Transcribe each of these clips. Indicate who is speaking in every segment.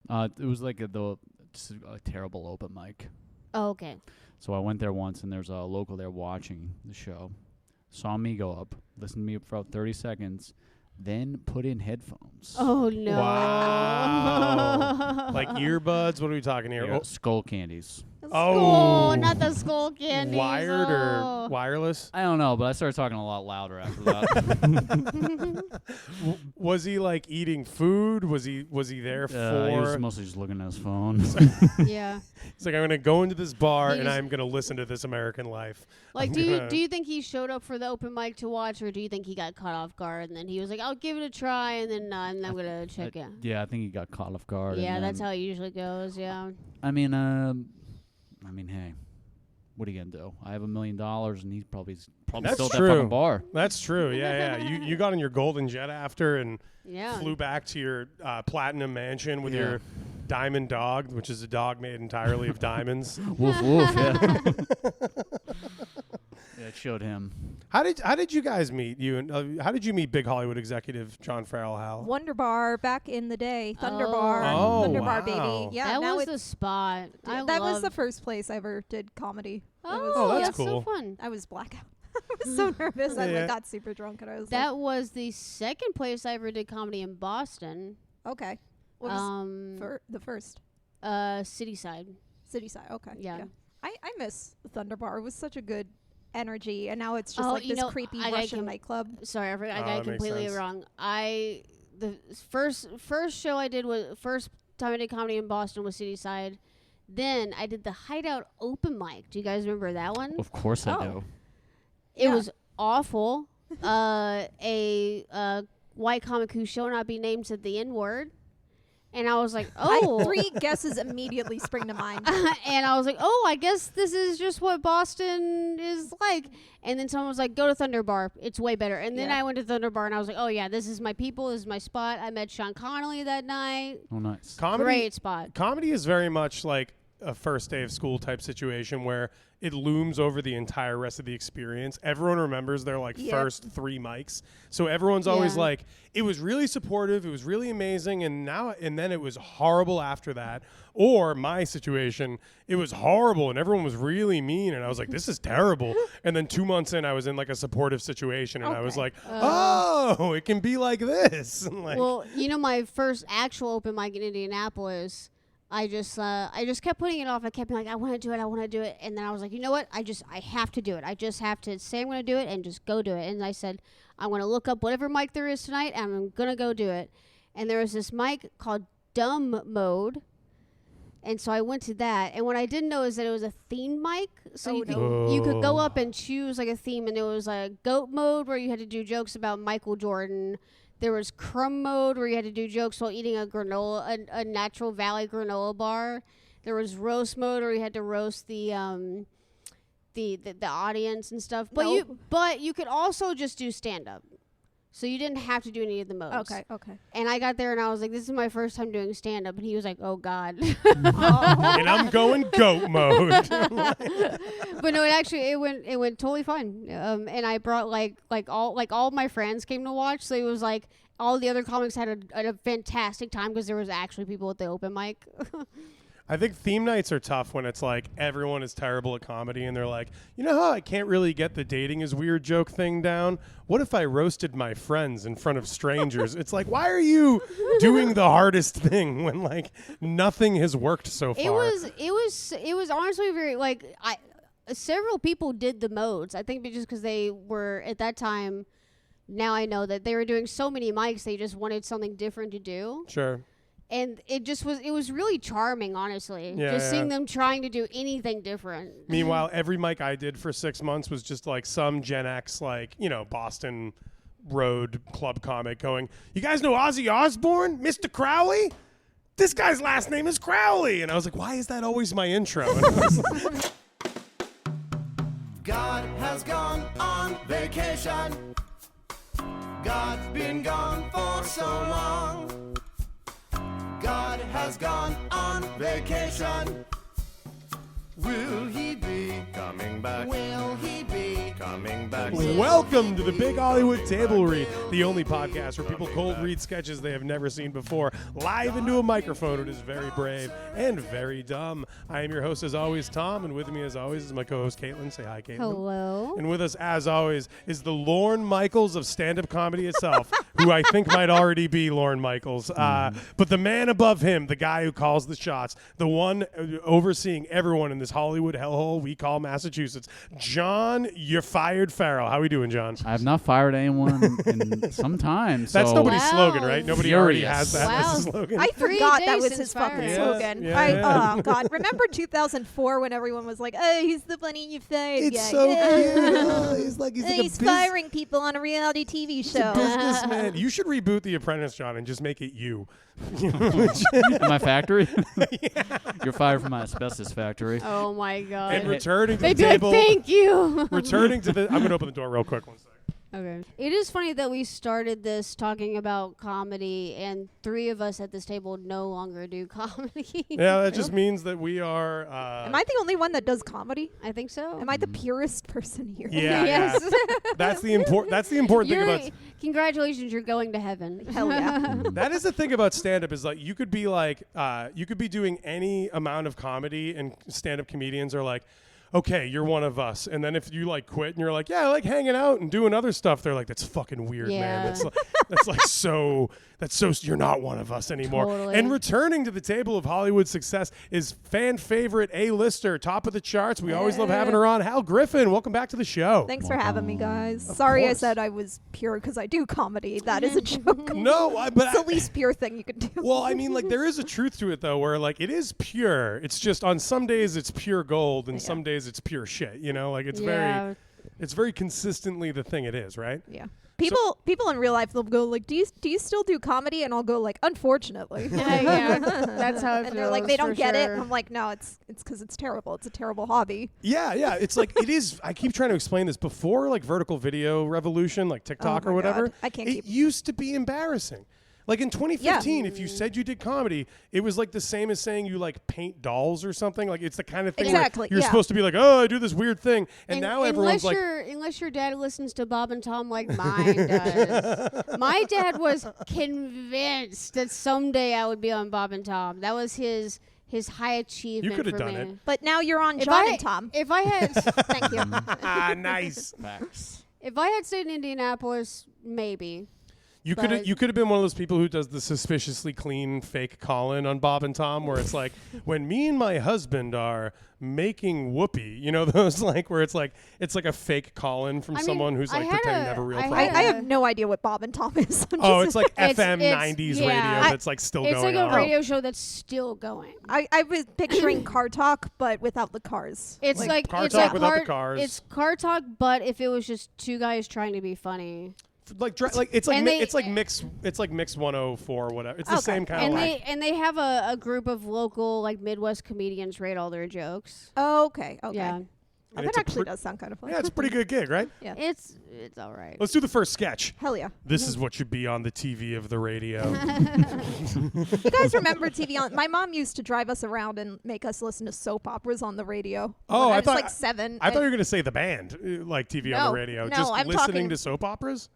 Speaker 1: It was like just a terrible open mic.
Speaker 2: Oh, okay.
Speaker 1: So I went there once, and there's a local there watching the show. Saw me go up, listened to me for about 30 seconds, then put in headphones.
Speaker 2: Oh, no.
Speaker 3: Wow. Like earbuds? What are we talking here?
Speaker 1: Yeah, skull candies.
Speaker 3: Oh.
Speaker 2: Not the skull candies.
Speaker 3: Wired or wireless?
Speaker 1: I don't know, but I started talking a lot louder after that.
Speaker 3: Was he like eating food? Was he there for?
Speaker 1: He was mostly just looking at his phone.
Speaker 2: Yeah.
Speaker 3: He's like, I'm going to go into this bar
Speaker 2: He
Speaker 3: and
Speaker 2: just-
Speaker 3: I'm going to listen to This American Life.
Speaker 2: Like, do you think he showed up for the open mic to watch, or do you think he got caught off guard and then he was like, I'll give it a try, and then I'm gonna check it?
Speaker 1: Yeah, I think he got caught off guard.
Speaker 2: Yeah,
Speaker 1: and
Speaker 2: that's how it usually goes. Yeah.
Speaker 1: I mean, hey, what are you gonna do? I have $1 million, and he's probably
Speaker 3: That's
Speaker 1: still at
Speaker 3: true.
Speaker 1: that fucking bar.
Speaker 3: That's true. Yeah. You got on your golden jet after and
Speaker 2: Yeah.
Speaker 3: flew back to your platinum mansion with your diamond dog, which is a dog made entirely of diamonds.
Speaker 1: Woof woof. Yeah. Yeah, it showed him.
Speaker 3: How did you guys meet? How did you meet big Hollywood executive John Farrell Howell?
Speaker 4: Wonder Bar back in the day. Thunder Bar.
Speaker 3: Oh,
Speaker 4: Thunder
Speaker 3: wow.
Speaker 4: Bar, baby. Yeah,
Speaker 2: that
Speaker 4: now
Speaker 2: was
Speaker 4: it's
Speaker 2: the spot.
Speaker 4: that was the first place I ever did comedy.
Speaker 3: Oh, that's
Speaker 2: so
Speaker 3: cool.
Speaker 2: fun.
Speaker 4: I was blackout. I was so nervous. I
Speaker 3: Yeah.
Speaker 4: got super drunk and I was
Speaker 2: That was the second place I ever did comedy in Boston.
Speaker 4: like, okay. What was the first?
Speaker 2: City Side.
Speaker 4: City Side. Okay.
Speaker 2: Yeah.
Speaker 4: I miss Thunder Bar. It was such a good energy, and now it's just
Speaker 2: Oh,
Speaker 4: like
Speaker 2: you
Speaker 4: this
Speaker 2: know,
Speaker 4: creepy
Speaker 2: I
Speaker 4: Russian
Speaker 2: can-
Speaker 4: nightclub.
Speaker 2: Sorry, I
Speaker 3: that
Speaker 2: got
Speaker 3: makes
Speaker 2: completely
Speaker 3: sense.
Speaker 2: wrong. The first show I did was first time I did comedy in Boston was City Side. Then I did the Hideout open mic. Do you guys remember that one?
Speaker 1: Of course I
Speaker 4: Oh.
Speaker 1: do.
Speaker 2: It
Speaker 4: Yeah.
Speaker 2: was awful. A white comic who shall not be named said the N word, and I was like, oh.
Speaker 4: 3 guesses immediately spring to mind.
Speaker 2: And I was like, oh, I guess this is just what Boston is like. And then someone was like, go to Thunder Bar. It's way better. And then
Speaker 4: Yeah.
Speaker 2: I went to Thunder Bar, and I was like, oh, yeah, this is my people. This is my spot. I met Sean Connolly that night.
Speaker 1: Oh, nice.
Speaker 2: Great spot.
Speaker 3: Comedy is very much like a first day of school type situation where it looms over the entire rest of the experience. Everyone remembers their
Speaker 4: Yep.
Speaker 3: first 3 mics. So everyone's always
Speaker 2: Yeah.
Speaker 3: like, it was really supportive, it was really amazing, and then it was horrible after that. Or my situation, it was horrible and everyone was really mean and I was like, this is terrible. And then 2 months in I was in like a supportive situation and I was
Speaker 4: Okay.
Speaker 3: like, oh, it can be like this. And like,
Speaker 2: Well, my first actual open mic in Indianapolis, I just kept putting it off. I kept being like, I want to do it. And then I was like, you know what? I have to do it. I just have to say I'm going to do it and just go do it. And I said, I'm going to look up whatever mic there is tonight, and I'm going to go do it. And there was this mic called Dumb Mode. And so I went to that. And what I didn't know is that it was a theme mic. So you could go up and choose like a theme. And there was like Goat Mode, where you had to do jokes about Michael Jordan. There was Crumb Mode, where you had to do jokes while eating a granola, a Natural Valley granola bar. There was Roast Mode, where you had to roast the audience and stuff. But you could also just do stand up. So you didn't have to do any of the modes.
Speaker 4: Okay.
Speaker 2: And I got there and I was like, this is my first time doing stand up, and he was like, oh God.
Speaker 3: and I'm going goat mode.
Speaker 2: But no, it went totally fine. And I brought like all my friends came to watch, so it was like all the other comics had a fantastic time because there was actually people at the open mic.
Speaker 3: I think theme nights are tough when it's like everyone is terrible at comedy and they're like, you know how I can't really get the dating is weird joke thing down? What if I roasted my friends in front of strangers? It's like, why are you doing the hardest thing when like nothing has worked so far?
Speaker 2: It was honestly very like several people did the modes. I think just because they were at that time. Now I know that they were doing so many mics, they just wanted something different to do.
Speaker 3: Sure.
Speaker 2: And it was really charming, honestly.
Speaker 3: Yeah,
Speaker 2: just seeing them trying to do anything different.
Speaker 3: Meanwhile, every mic I did for 6 months was just like some Gen X, like, Boston road club comic going, you guys know Ozzy Osbourne? Mr. Crowley? This guy's last name is Crowley. And I was like, why is that always my intro? And I was like,
Speaker 5: God has gone on vacation. God's been gone for so long. God has gone on vacation. Will he be coming back? Will he be coming back?
Speaker 3: Welcome to the Big Hollywood Table Read, the only podcast where people cold read sketches they have never seen before, live into a microphone. It is very brave and very dumb. I am your host, as always, Tom, and with me, as always, is my co-host, Caitlin. Say hi, Caitlin.
Speaker 2: Hello.
Speaker 3: And with us, as always, is the Lorne Michaels of stand-up comedy itself, who I think might already be Lorne Michaels. But the man above him, the guy who calls the shots, the one overseeing everyone in this Hollywood hellhole we call Massachusetts, John, you're fired, Farrell. How we doing, John?
Speaker 1: I have not fired anyone in some time.
Speaker 3: That's
Speaker 1: so
Speaker 3: nobody's
Speaker 2: Wow.
Speaker 3: slogan, right? Nobody already
Speaker 1: Furious.
Speaker 3: has that as
Speaker 2: Wow.
Speaker 3: a slogan.
Speaker 4: I
Speaker 2: 3
Speaker 4: forgot
Speaker 2: days
Speaker 4: that was
Speaker 2: since
Speaker 4: his fucking
Speaker 2: firing.
Speaker 4: slogan.
Speaker 3: Yeah.
Speaker 4: Oh God! Remember 2004 when everyone was like, "Oh, he's the funny you fired
Speaker 3: It's
Speaker 4: guy."
Speaker 3: so
Speaker 4: Yeah.
Speaker 3: cute. He's like
Speaker 4: He's firing people on a reality TV show.
Speaker 3: businessman. You should reboot The Apprentice, John, and just make it you.
Speaker 1: in my factory. You're fired from my asbestos factory.
Speaker 2: Oh my god.
Speaker 3: And returning to the
Speaker 2: They'd be like,
Speaker 3: table.
Speaker 2: thank you.
Speaker 3: Returning to the. I'm gonna open the door real quick. 1 second.
Speaker 2: Okay. It is funny that we started this talking about comedy, and 3 of us at this table no longer do comedy.
Speaker 3: Yeah, that just means that we are.
Speaker 4: Am I the only one that does comedy?
Speaker 2: I think so.
Speaker 4: Am I the purest person here?
Speaker 3: Yeah,
Speaker 2: Yes.
Speaker 3: yeah. That's the important. That's the important thing about.
Speaker 2: Congratulations, you're going to heaven.
Speaker 4: Hell yeah.
Speaker 3: That is the thing about stand-up is like you could be doing any amount of comedy, and stand-up comedians are like, okay, you're one of us. And then if you like quit and you're like, yeah, I like hanging out and doing other stuff, they're like, that's fucking weird, man.
Speaker 2: Yeah.
Speaker 3: That's so you're not one of us anymore.
Speaker 2: Totally.
Speaker 3: And returning to the table of Hollywood success is fan favorite A-lister, top of the charts. We always love having her on. Hal Griffin, welcome back to the show.
Speaker 4: Thanks for having me, guys. Sorry I
Speaker 3: course.
Speaker 4: said I was pure because I do comedy. That is a joke.
Speaker 3: No, but
Speaker 4: It's the least pure thing you can do.
Speaker 3: well, I mean, like there is a truth to it though, where like it is pure. It's just on some days it's pure gold, and some days it's pure shit. You know, like it's very consistently the thing it is, right?
Speaker 4: Yeah. People in real life, they'll go like, do you still do comedy? And I'll go like, unfortunately.
Speaker 2: Yeah, that's how it
Speaker 4: And they're like, they
Speaker 2: feels,
Speaker 4: don't
Speaker 2: for
Speaker 4: get it.
Speaker 2: sure.
Speaker 4: And I'm like, no, it's because it's terrible. It's a terrible hobby.
Speaker 3: Yeah, yeah. It's like it is. I keep trying to explain this. Before like vertical video revolution, like TikTok
Speaker 4: Oh
Speaker 3: or
Speaker 4: my
Speaker 3: whatever,
Speaker 4: God. I can't
Speaker 3: it
Speaker 4: keep-
Speaker 3: used to be embarrassing. Like in 2015, if you said you did comedy, it was like the same as saying you like paint dolls or something. Like it's the kind of thing
Speaker 4: Exactly,
Speaker 3: where you're
Speaker 4: yeah.
Speaker 3: supposed to be like, oh, I do this weird thing, and now everyone's like,
Speaker 2: unless your dad listens to Bob and Tom like mine does. My dad was convinced that someday I would be on Bob and Tom. That was his high achievement.
Speaker 3: You could have
Speaker 2: for
Speaker 3: done
Speaker 2: me.
Speaker 3: it.
Speaker 4: But now you're on
Speaker 2: If
Speaker 4: John
Speaker 2: I-
Speaker 4: and Tom.
Speaker 2: If I had,
Speaker 4: Thank you.
Speaker 3: ah, nice.
Speaker 1: Facts.
Speaker 2: if I had stayed in Indianapolis, maybe.
Speaker 3: You could have been one of those people who does the suspiciously clean fake call-in on Bob and Tom, where it's like when me and my husband are making whoopee, you know, those like where it's like a fake call-in from
Speaker 2: I mean,
Speaker 3: someone who's
Speaker 2: I
Speaker 3: like
Speaker 2: had
Speaker 3: pretending to
Speaker 2: a-
Speaker 3: have a real
Speaker 2: I had
Speaker 3: problem.
Speaker 4: I have no idea what Bob and Tom is.
Speaker 3: Oh, it's like
Speaker 2: It's-
Speaker 3: FM
Speaker 2: it's-
Speaker 3: 90s
Speaker 2: yeah.
Speaker 3: radio that's like still
Speaker 2: It's
Speaker 3: going
Speaker 2: like a
Speaker 3: on.
Speaker 2: radio show that's still going.
Speaker 4: I was picturing car talk, but without the cars.
Speaker 2: It's like
Speaker 3: Car
Speaker 2: it's
Speaker 3: Talk
Speaker 2: like
Speaker 3: without the
Speaker 2: car,
Speaker 3: cars.
Speaker 2: It's car talk, but if it was just 2 guys trying to be funny.
Speaker 3: It's like
Speaker 2: And they-
Speaker 3: it's like mix 104 or whatever. It's the
Speaker 4: Okay.
Speaker 3: same kind
Speaker 2: And
Speaker 3: of like
Speaker 2: they have a group of local like Midwest comedians rate all their jokes.
Speaker 4: Oh, okay. Okay.
Speaker 2: Yeah,
Speaker 4: Oh,
Speaker 3: And
Speaker 4: that
Speaker 3: it's a
Speaker 4: actually
Speaker 3: pre-
Speaker 4: does sound kind of fun.
Speaker 3: yeah, it's a pretty good gig, right?
Speaker 4: Yeah.
Speaker 2: it's all right.
Speaker 3: Let's do the first sketch.
Speaker 4: Hell yeah.
Speaker 3: This is what should be on the TV of the radio.
Speaker 4: You guys remember TV on? My mom used to drive us around and make us listen to soap operas on the radio.
Speaker 3: Oh,
Speaker 4: when
Speaker 3: I
Speaker 4: was
Speaker 3: thought-
Speaker 4: like 7.
Speaker 3: I thought you were going to say the band, like TV on
Speaker 4: No,
Speaker 3: the radio.
Speaker 4: no,
Speaker 3: Just
Speaker 4: I'm
Speaker 3: listening
Speaker 4: talking-
Speaker 3: to soap operas?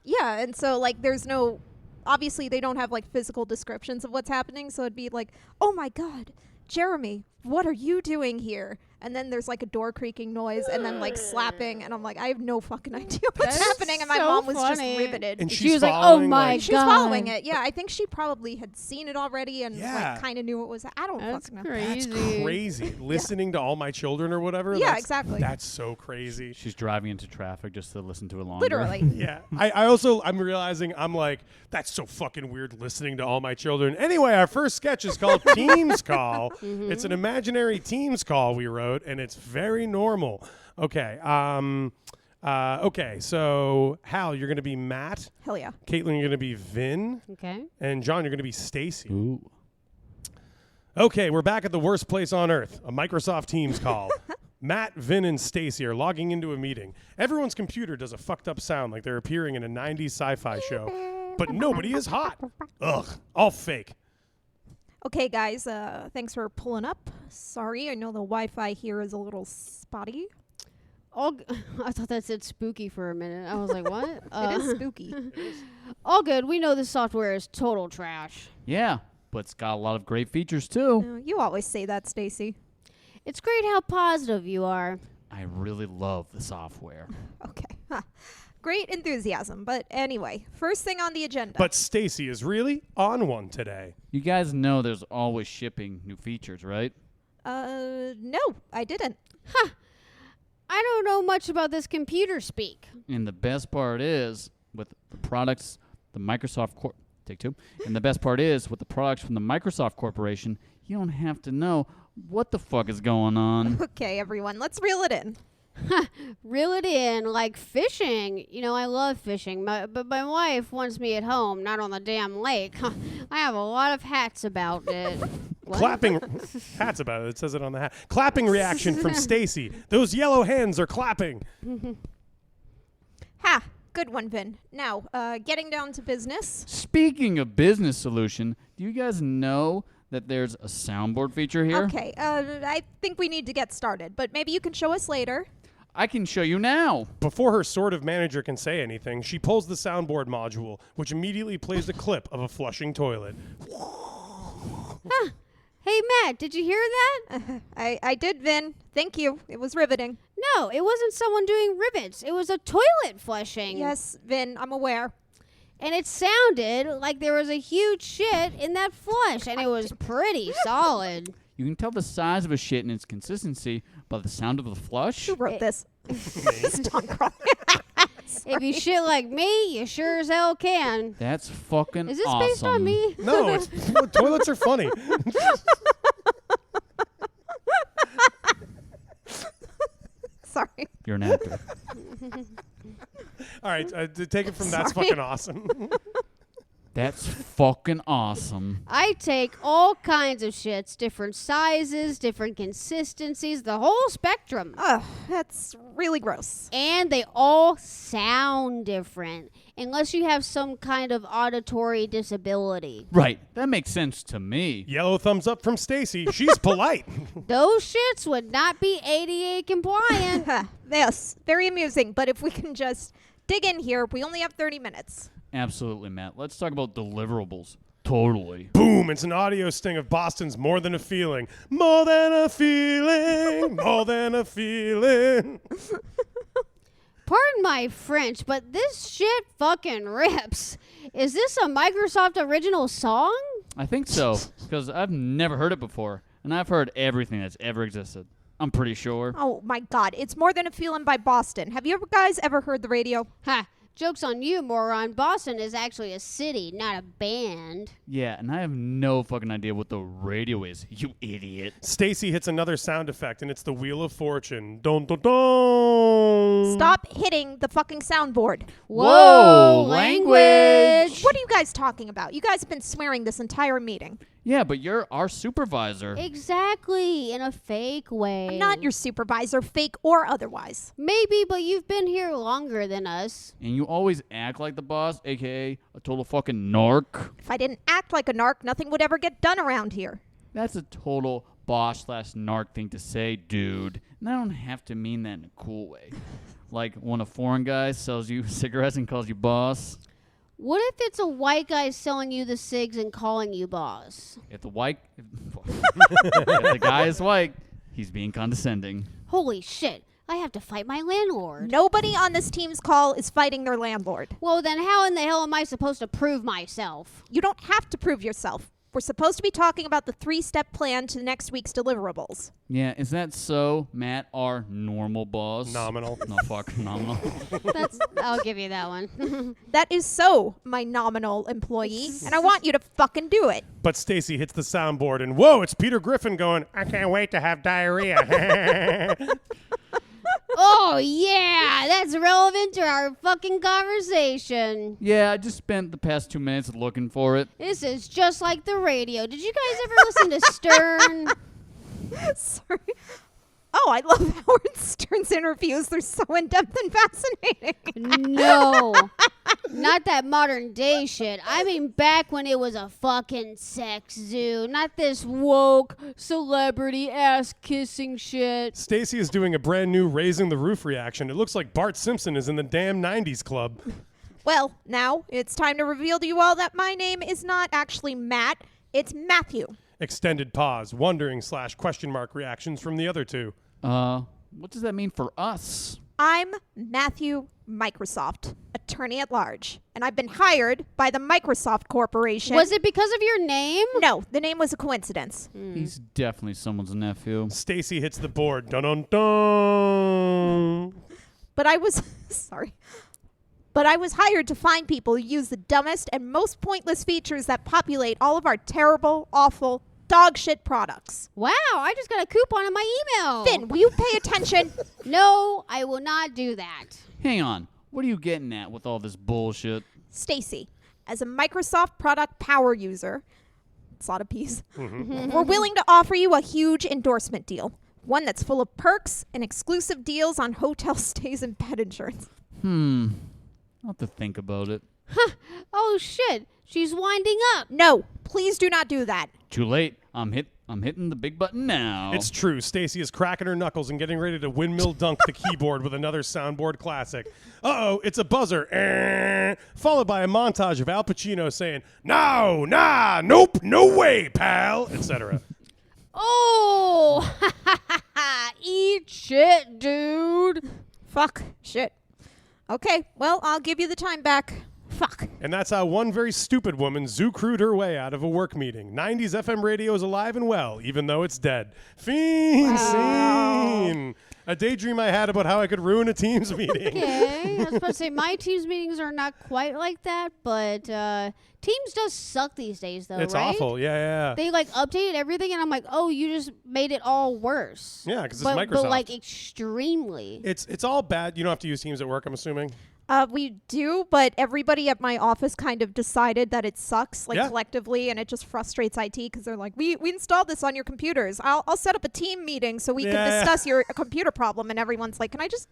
Speaker 4: Yeah, and so like there's no, obviously they don't have like physical descriptions of what's happening, so it'd be like, oh my God, Jeremy, what are you doing here? And then there's like a door creaking noise and then like slapping, and I'm like, I have no fucking idea what's
Speaker 2: That's
Speaker 4: happening, and my
Speaker 2: so
Speaker 4: mom was
Speaker 2: funny.
Speaker 4: just riveted.
Speaker 3: And
Speaker 2: She
Speaker 3: she's
Speaker 2: was like, "Oh
Speaker 3: following,
Speaker 2: my
Speaker 3: like,
Speaker 4: She was following
Speaker 2: God.
Speaker 4: it. Yeah, I think she probably had seen it already and
Speaker 3: Yeah.
Speaker 4: like kind of knew what was. I don't
Speaker 2: That's
Speaker 4: fucking know.
Speaker 2: crazy.
Speaker 3: That's crazy. Listening to All My Children or whatever.
Speaker 4: Yeah,
Speaker 3: that's-
Speaker 4: exactly.
Speaker 3: That's so crazy.
Speaker 1: She's driving into traffic just to listen to it longer.
Speaker 4: Literally.
Speaker 3: Yeah. I'm realizing I'm like, that's so fucking weird listening to All My Children. Anyway, our first sketch is called Teams Call. It's an imaginary Teams call we wrote, and it's very normal. Okay. Okay. So, Hal, you're going to be Matt.
Speaker 4: Hell yeah.
Speaker 3: Caitlin, you're going to be Vin.
Speaker 2: Okay.
Speaker 3: And John, you're going to be Stacy.
Speaker 1: Ooh.
Speaker 3: Okay, we're back at the worst place on earth, a Microsoft Teams call. Matt, Vin, and Stacy are logging into a meeting. Everyone's computer does a fucked up sound like they're appearing in a 90s sci-fi show. But nobody is hot. Ugh, all fake.
Speaker 4: Okay, guys, thanks for pulling up. Sorry, I know the Wi-Fi here is a little spotty.
Speaker 2: I thought that said spooky for a minute. I was like, what?
Speaker 4: It is spooky.
Speaker 2: All good. We know this software is total trash.
Speaker 1: Yeah, but it's got a lot of great features too.
Speaker 4: You always say that, Stacy.
Speaker 2: It's great how positive you are.
Speaker 1: I really love the software.
Speaker 4: Okay. Huh. Great enthusiasm. But anyway, first thing on the agenda.
Speaker 3: But Stacy is really on one today.
Speaker 1: You guys know there's always shipping new features, right?
Speaker 4: No, I didn't.
Speaker 2: I don't know much about this computer speak.
Speaker 1: And the best part is with the products, the Microsoft take two. And the best part is with the products from the Microsoft Corporation, you don't have to know what the fuck is going on.
Speaker 4: Okay, everyone, let's reel it in.
Speaker 2: Reel it in like fishing. You know, I love fishing, but my wife wants me at home, not on the damn lake. I have a lot of hats about it. What?
Speaker 3: Clapping hats about it. It says it on the hat. Clapping reaction from Stacy. Those yellow hands are clapping.
Speaker 4: Ha! Good one, Vin. Now, getting down to business.
Speaker 1: Speaking of business solution, do you guys know that there's a soundboard feature here?
Speaker 4: Okay, I think we need to get started, but maybe you can show us later.
Speaker 1: I can show you now.
Speaker 3: Before her sort of manager can say anything, she pulls the soundboard module, which immediately plays a clip of a flushing toilet.
Speaker 2: Hey, Matt, did you hear that?
Speaker 4: I did, Vin. Thank you. It was riveting.
Speaker 2: No, it wasn't someone doing rivets. It was a toilet flushing.
Speaker 4: Yes, Vin, I'm aware.
Speaker 2: And it sounded like there was a huge shit in that flush, and it was pretty solid.
Speaker 1: You can tell the size of a shit and its consistency by the sound of the flush.
Speaker 4: Who wrote this? Stop crying.
Speaker 2: If you shit like me, you sure as hell can.
Speaker 1: That's fucking
Speaker 2: Is this
Speaker 1: awesome.
Speaker 2: based on me?
Speaker 3: No, toilets are funny.
Speaker 4: Sorry.
Speaker 1: You're an actor.
Speaker 3: All right, take it from that's fucking awesome.
Speaker 1: That's fucking awesome.
Speaker 2: I take all kinds of shits, different sizes, different consistencies, the whole spectrum.
Speaker 4: Ugh, that's really gross.
Speaker 2: And they all sound different, unless you have some kind of auditory disability.
Speaker 1: Right. That makes sense to me.
Speaker 3: Yellow thumbs up from Stacy. She's polite.
Speaker 2: Those shits would not be ADA compliant.
Speaker 4: Yes, very amusing, but if we can just dig in here, we only have 30 minutes.
Speaker 1: Absolutely, Matt. Let's talk about deliverables. Totally.
Speaker 3: Boom, it's an audio sting of Boston's More Than a Feeling. More than a feeling, more than a feeling.
Speaker 2: Pardon my French, but this shit fucking rips. Is this a Microsoft original song?
Speaker 1: I think so, because I've never heard it before, and I've heard everything that's ever existed. I'm pretty sure.
Speaker 4: Oh my god, it's More Than a Feeling by Boston. Have you guys ever heard the radio?
Speaker 2: Ha! Joke's on you, moron. Boston is actually a city, not a band.
Speaker 1: Yeah, and I have no fucking idea what the radio is, you idiot.
Speaker 3: Stacy hits another sound effect, and it's the Wheel of Fortune. Dun, dun, dun.
Speaker 4: Stop hitting the fucking soundboard.
Speaker 1: Whoa, language!
Speaker 4: What are you guys talking about? You guys have been swearing this entire meeting.
Speaker 1: Yeah, but you're our supervisor.
Speaker 2: Exactly, in a fake way.
Speaker 4: I'm not your supervisor, fake or otherwise.
Speaker 2: Maybe, but you've been here longer than us.
Speaker 1: And you always act like the boss, a.k.a. a total fucking narc.
Speaker 4: If I didn't act like a narc, nothing would ever get done around here.
Speaker 1: That's a total boss/narc thing to say, dude. And I don't have to mean that in a cool way. Like when a foreign guy sells you cigarettes and calls you boss.
Speaker 2: What if it's a white guy selling you the cigs and calling you boss?
Speaker 1: If the guy is white, he's being condescending.
Speaker 2: Holy shit, I have to fight my landlord.
Speaker 4: Nobody on this team's call is fighting their landlord.
Speaker 2: Well, then how in the hell am I supposed to prove myself?
Speaker 4: You don't have to prove yourself. We're supposed to be talking about the 3-step plan to next week's deliverables.
Speaker 1: Yeah, is that so, Matt, our normal boss?
Speaker 3: Nominal.
Speaker 1: No, fuck, nominal.
Speaker 2: I'll give you that one.
Speaker 4: That is so, my nominal employee, and I want you to fucking do it.
Speaker 3: But Stacy hits the soundboard, and whoa, it's Peter Griffin going, I can't wait to have diarrhea.
Speaker 2: Oh, yeah, that's relevant to our fucking conversation.
Speaker 1: Yeah, I just spent the past 2 minutes looking for it.
Speaker 2: This is just like the radio. Did you guys ever listen to Stern?
Speaker 4: Sorry. I love Howard Stern's interviews. They're so in-depth and fascinating.
Speaker 2: No. Not that modern day shit. I mean back when it was a fucking sex zoo. Not this woke celebrity ass kissing shit.
Speaker 3: Stacy is doing a brand new Raising the Roof reaction. It looks like Bart Simpson is in the damn 90s club.
Speaker 4: Well, now it's time to reveal to you all that my name is not actually Matt. It's Matthew.
Speaker 3: Extended pause, wondering / question mark reactions from the other two.
Speaker 1: What does that mean for us?
Speaker 4: I'm Matthew Microsoft, attorney at large, and I've been hired by the Microsoft Corporation.
Speaker 2: Was it because of your name?
Speaker 4: No, the name was a coincidence.
Speaker 1: He's definitely someone's nephew.
Speaker 3: Stacy hits the board. Dun dun dun.
Speaker 4: But I was sorry. But I was hired to find people who use the dumbest and most pointless features that populate all of our terrible, awful, dog shit products.
Speaker 2: Wow, I just got a coupon in my email.
Speaker 4: Finn, will you pay attention?
Speaker 2: No, I will not do that.
Speaker 1: Hang on. What are you getting at with all this bullshit?
Speaker 4: Stacy, as a Microsoft product power user, it's a lot of P's, we're willing to offer you a huge endorsement deal. One that's full of perks and exclusive deals on hotel stays and pet insurance.
Speaker 1: I'll have to think about it.
Speaker 2: Oh shit, she's winding up.
Speaker 4: No, please do not do that.
Speaker 1: Too late. I'm hitting the big button now.
Speaker 3: It's true. Stacy is cracking her knuckles and getting ready to windmill dunk the keyboard with another soundboard classic. Uh-oh, it's a buzzer. Followed by a montage of Al Pacino saying, "No, nah, nope, no way, pal," etc.
Speaker 2: Oh, eat shit, dude.
Speaker 4: Fuck. Shit. Okay, well, I'll give you the time back. Fuck.
Speaker 3: And that's how one very stupid woman zoo-crewed her way out of a work meeting. 90s FM radio is alive and well, even though it's dead. Fiend scene. A daydream I had about how I could ruin a Teams meeting.
Speaker 2: Okay, I was about to say my Teams meetings are not quite like that, but Teams does suck these days, though.
Speaker 3: It's
Speaker 2: right?
Speaker 3: awful. Yeah.
Speaker 2: They like updated everything, and I'm like, oh, you just made it all worse.
Speaker 3: Yeah, because it's
Speaker 2: but,
Speaker 3: Microsoft.
Speaker 2: But like extremely.
Speaker 3: It's all bad. You don't have to use Teams at work, I'm assuming.
Speaker 4: We do, but everybody at my office kind of decided that it sucks, like collectively, and it just frustrates IT because they're like, we installed this on your computers. I'll set up a team meeting so we can discuss your computer problem, and everyone's like, can I just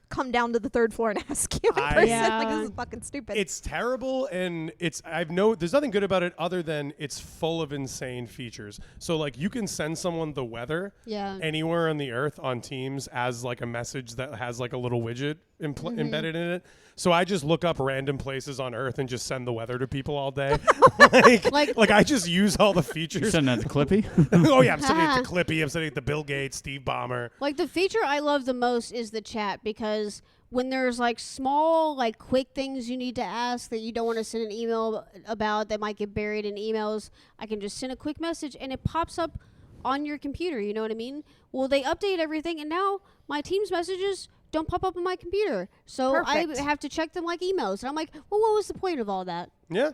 Speaker 4: come down to the third floor and ask you in person?
Speaker 2: Yeah.
Speaker 4: Like, this is fucking stupid.
Speaker 3: It's terrible, and there's nothing good about it other than it's full of insane features. So like you can send someone the weather anywhere on the earth on Teams as like a message that has like a little widget embedded in it. So I just look up random places on Earth and just send the weather to people all day. like I just use all the features.
Speaker 1: You're sending that to Clippy?
Speaker 3: Oh yeah, I'm sending it to Clippy. I'm sending it to Bill Gates, Steve Ballmer.
Speaker 2: Like the feature I love the most is the chat, because when there's like small, like quick things you need to ask that you don't want to send an email about that might get buried in emails, I can just send a quick message and it pops up on your computer. You know what I mean? Well, they update everything, and now my Teams messages don't pop up on my computer. So I have to check them like emails. And I'm like, well, what was the point of all that?
Speaker 3: Yeah.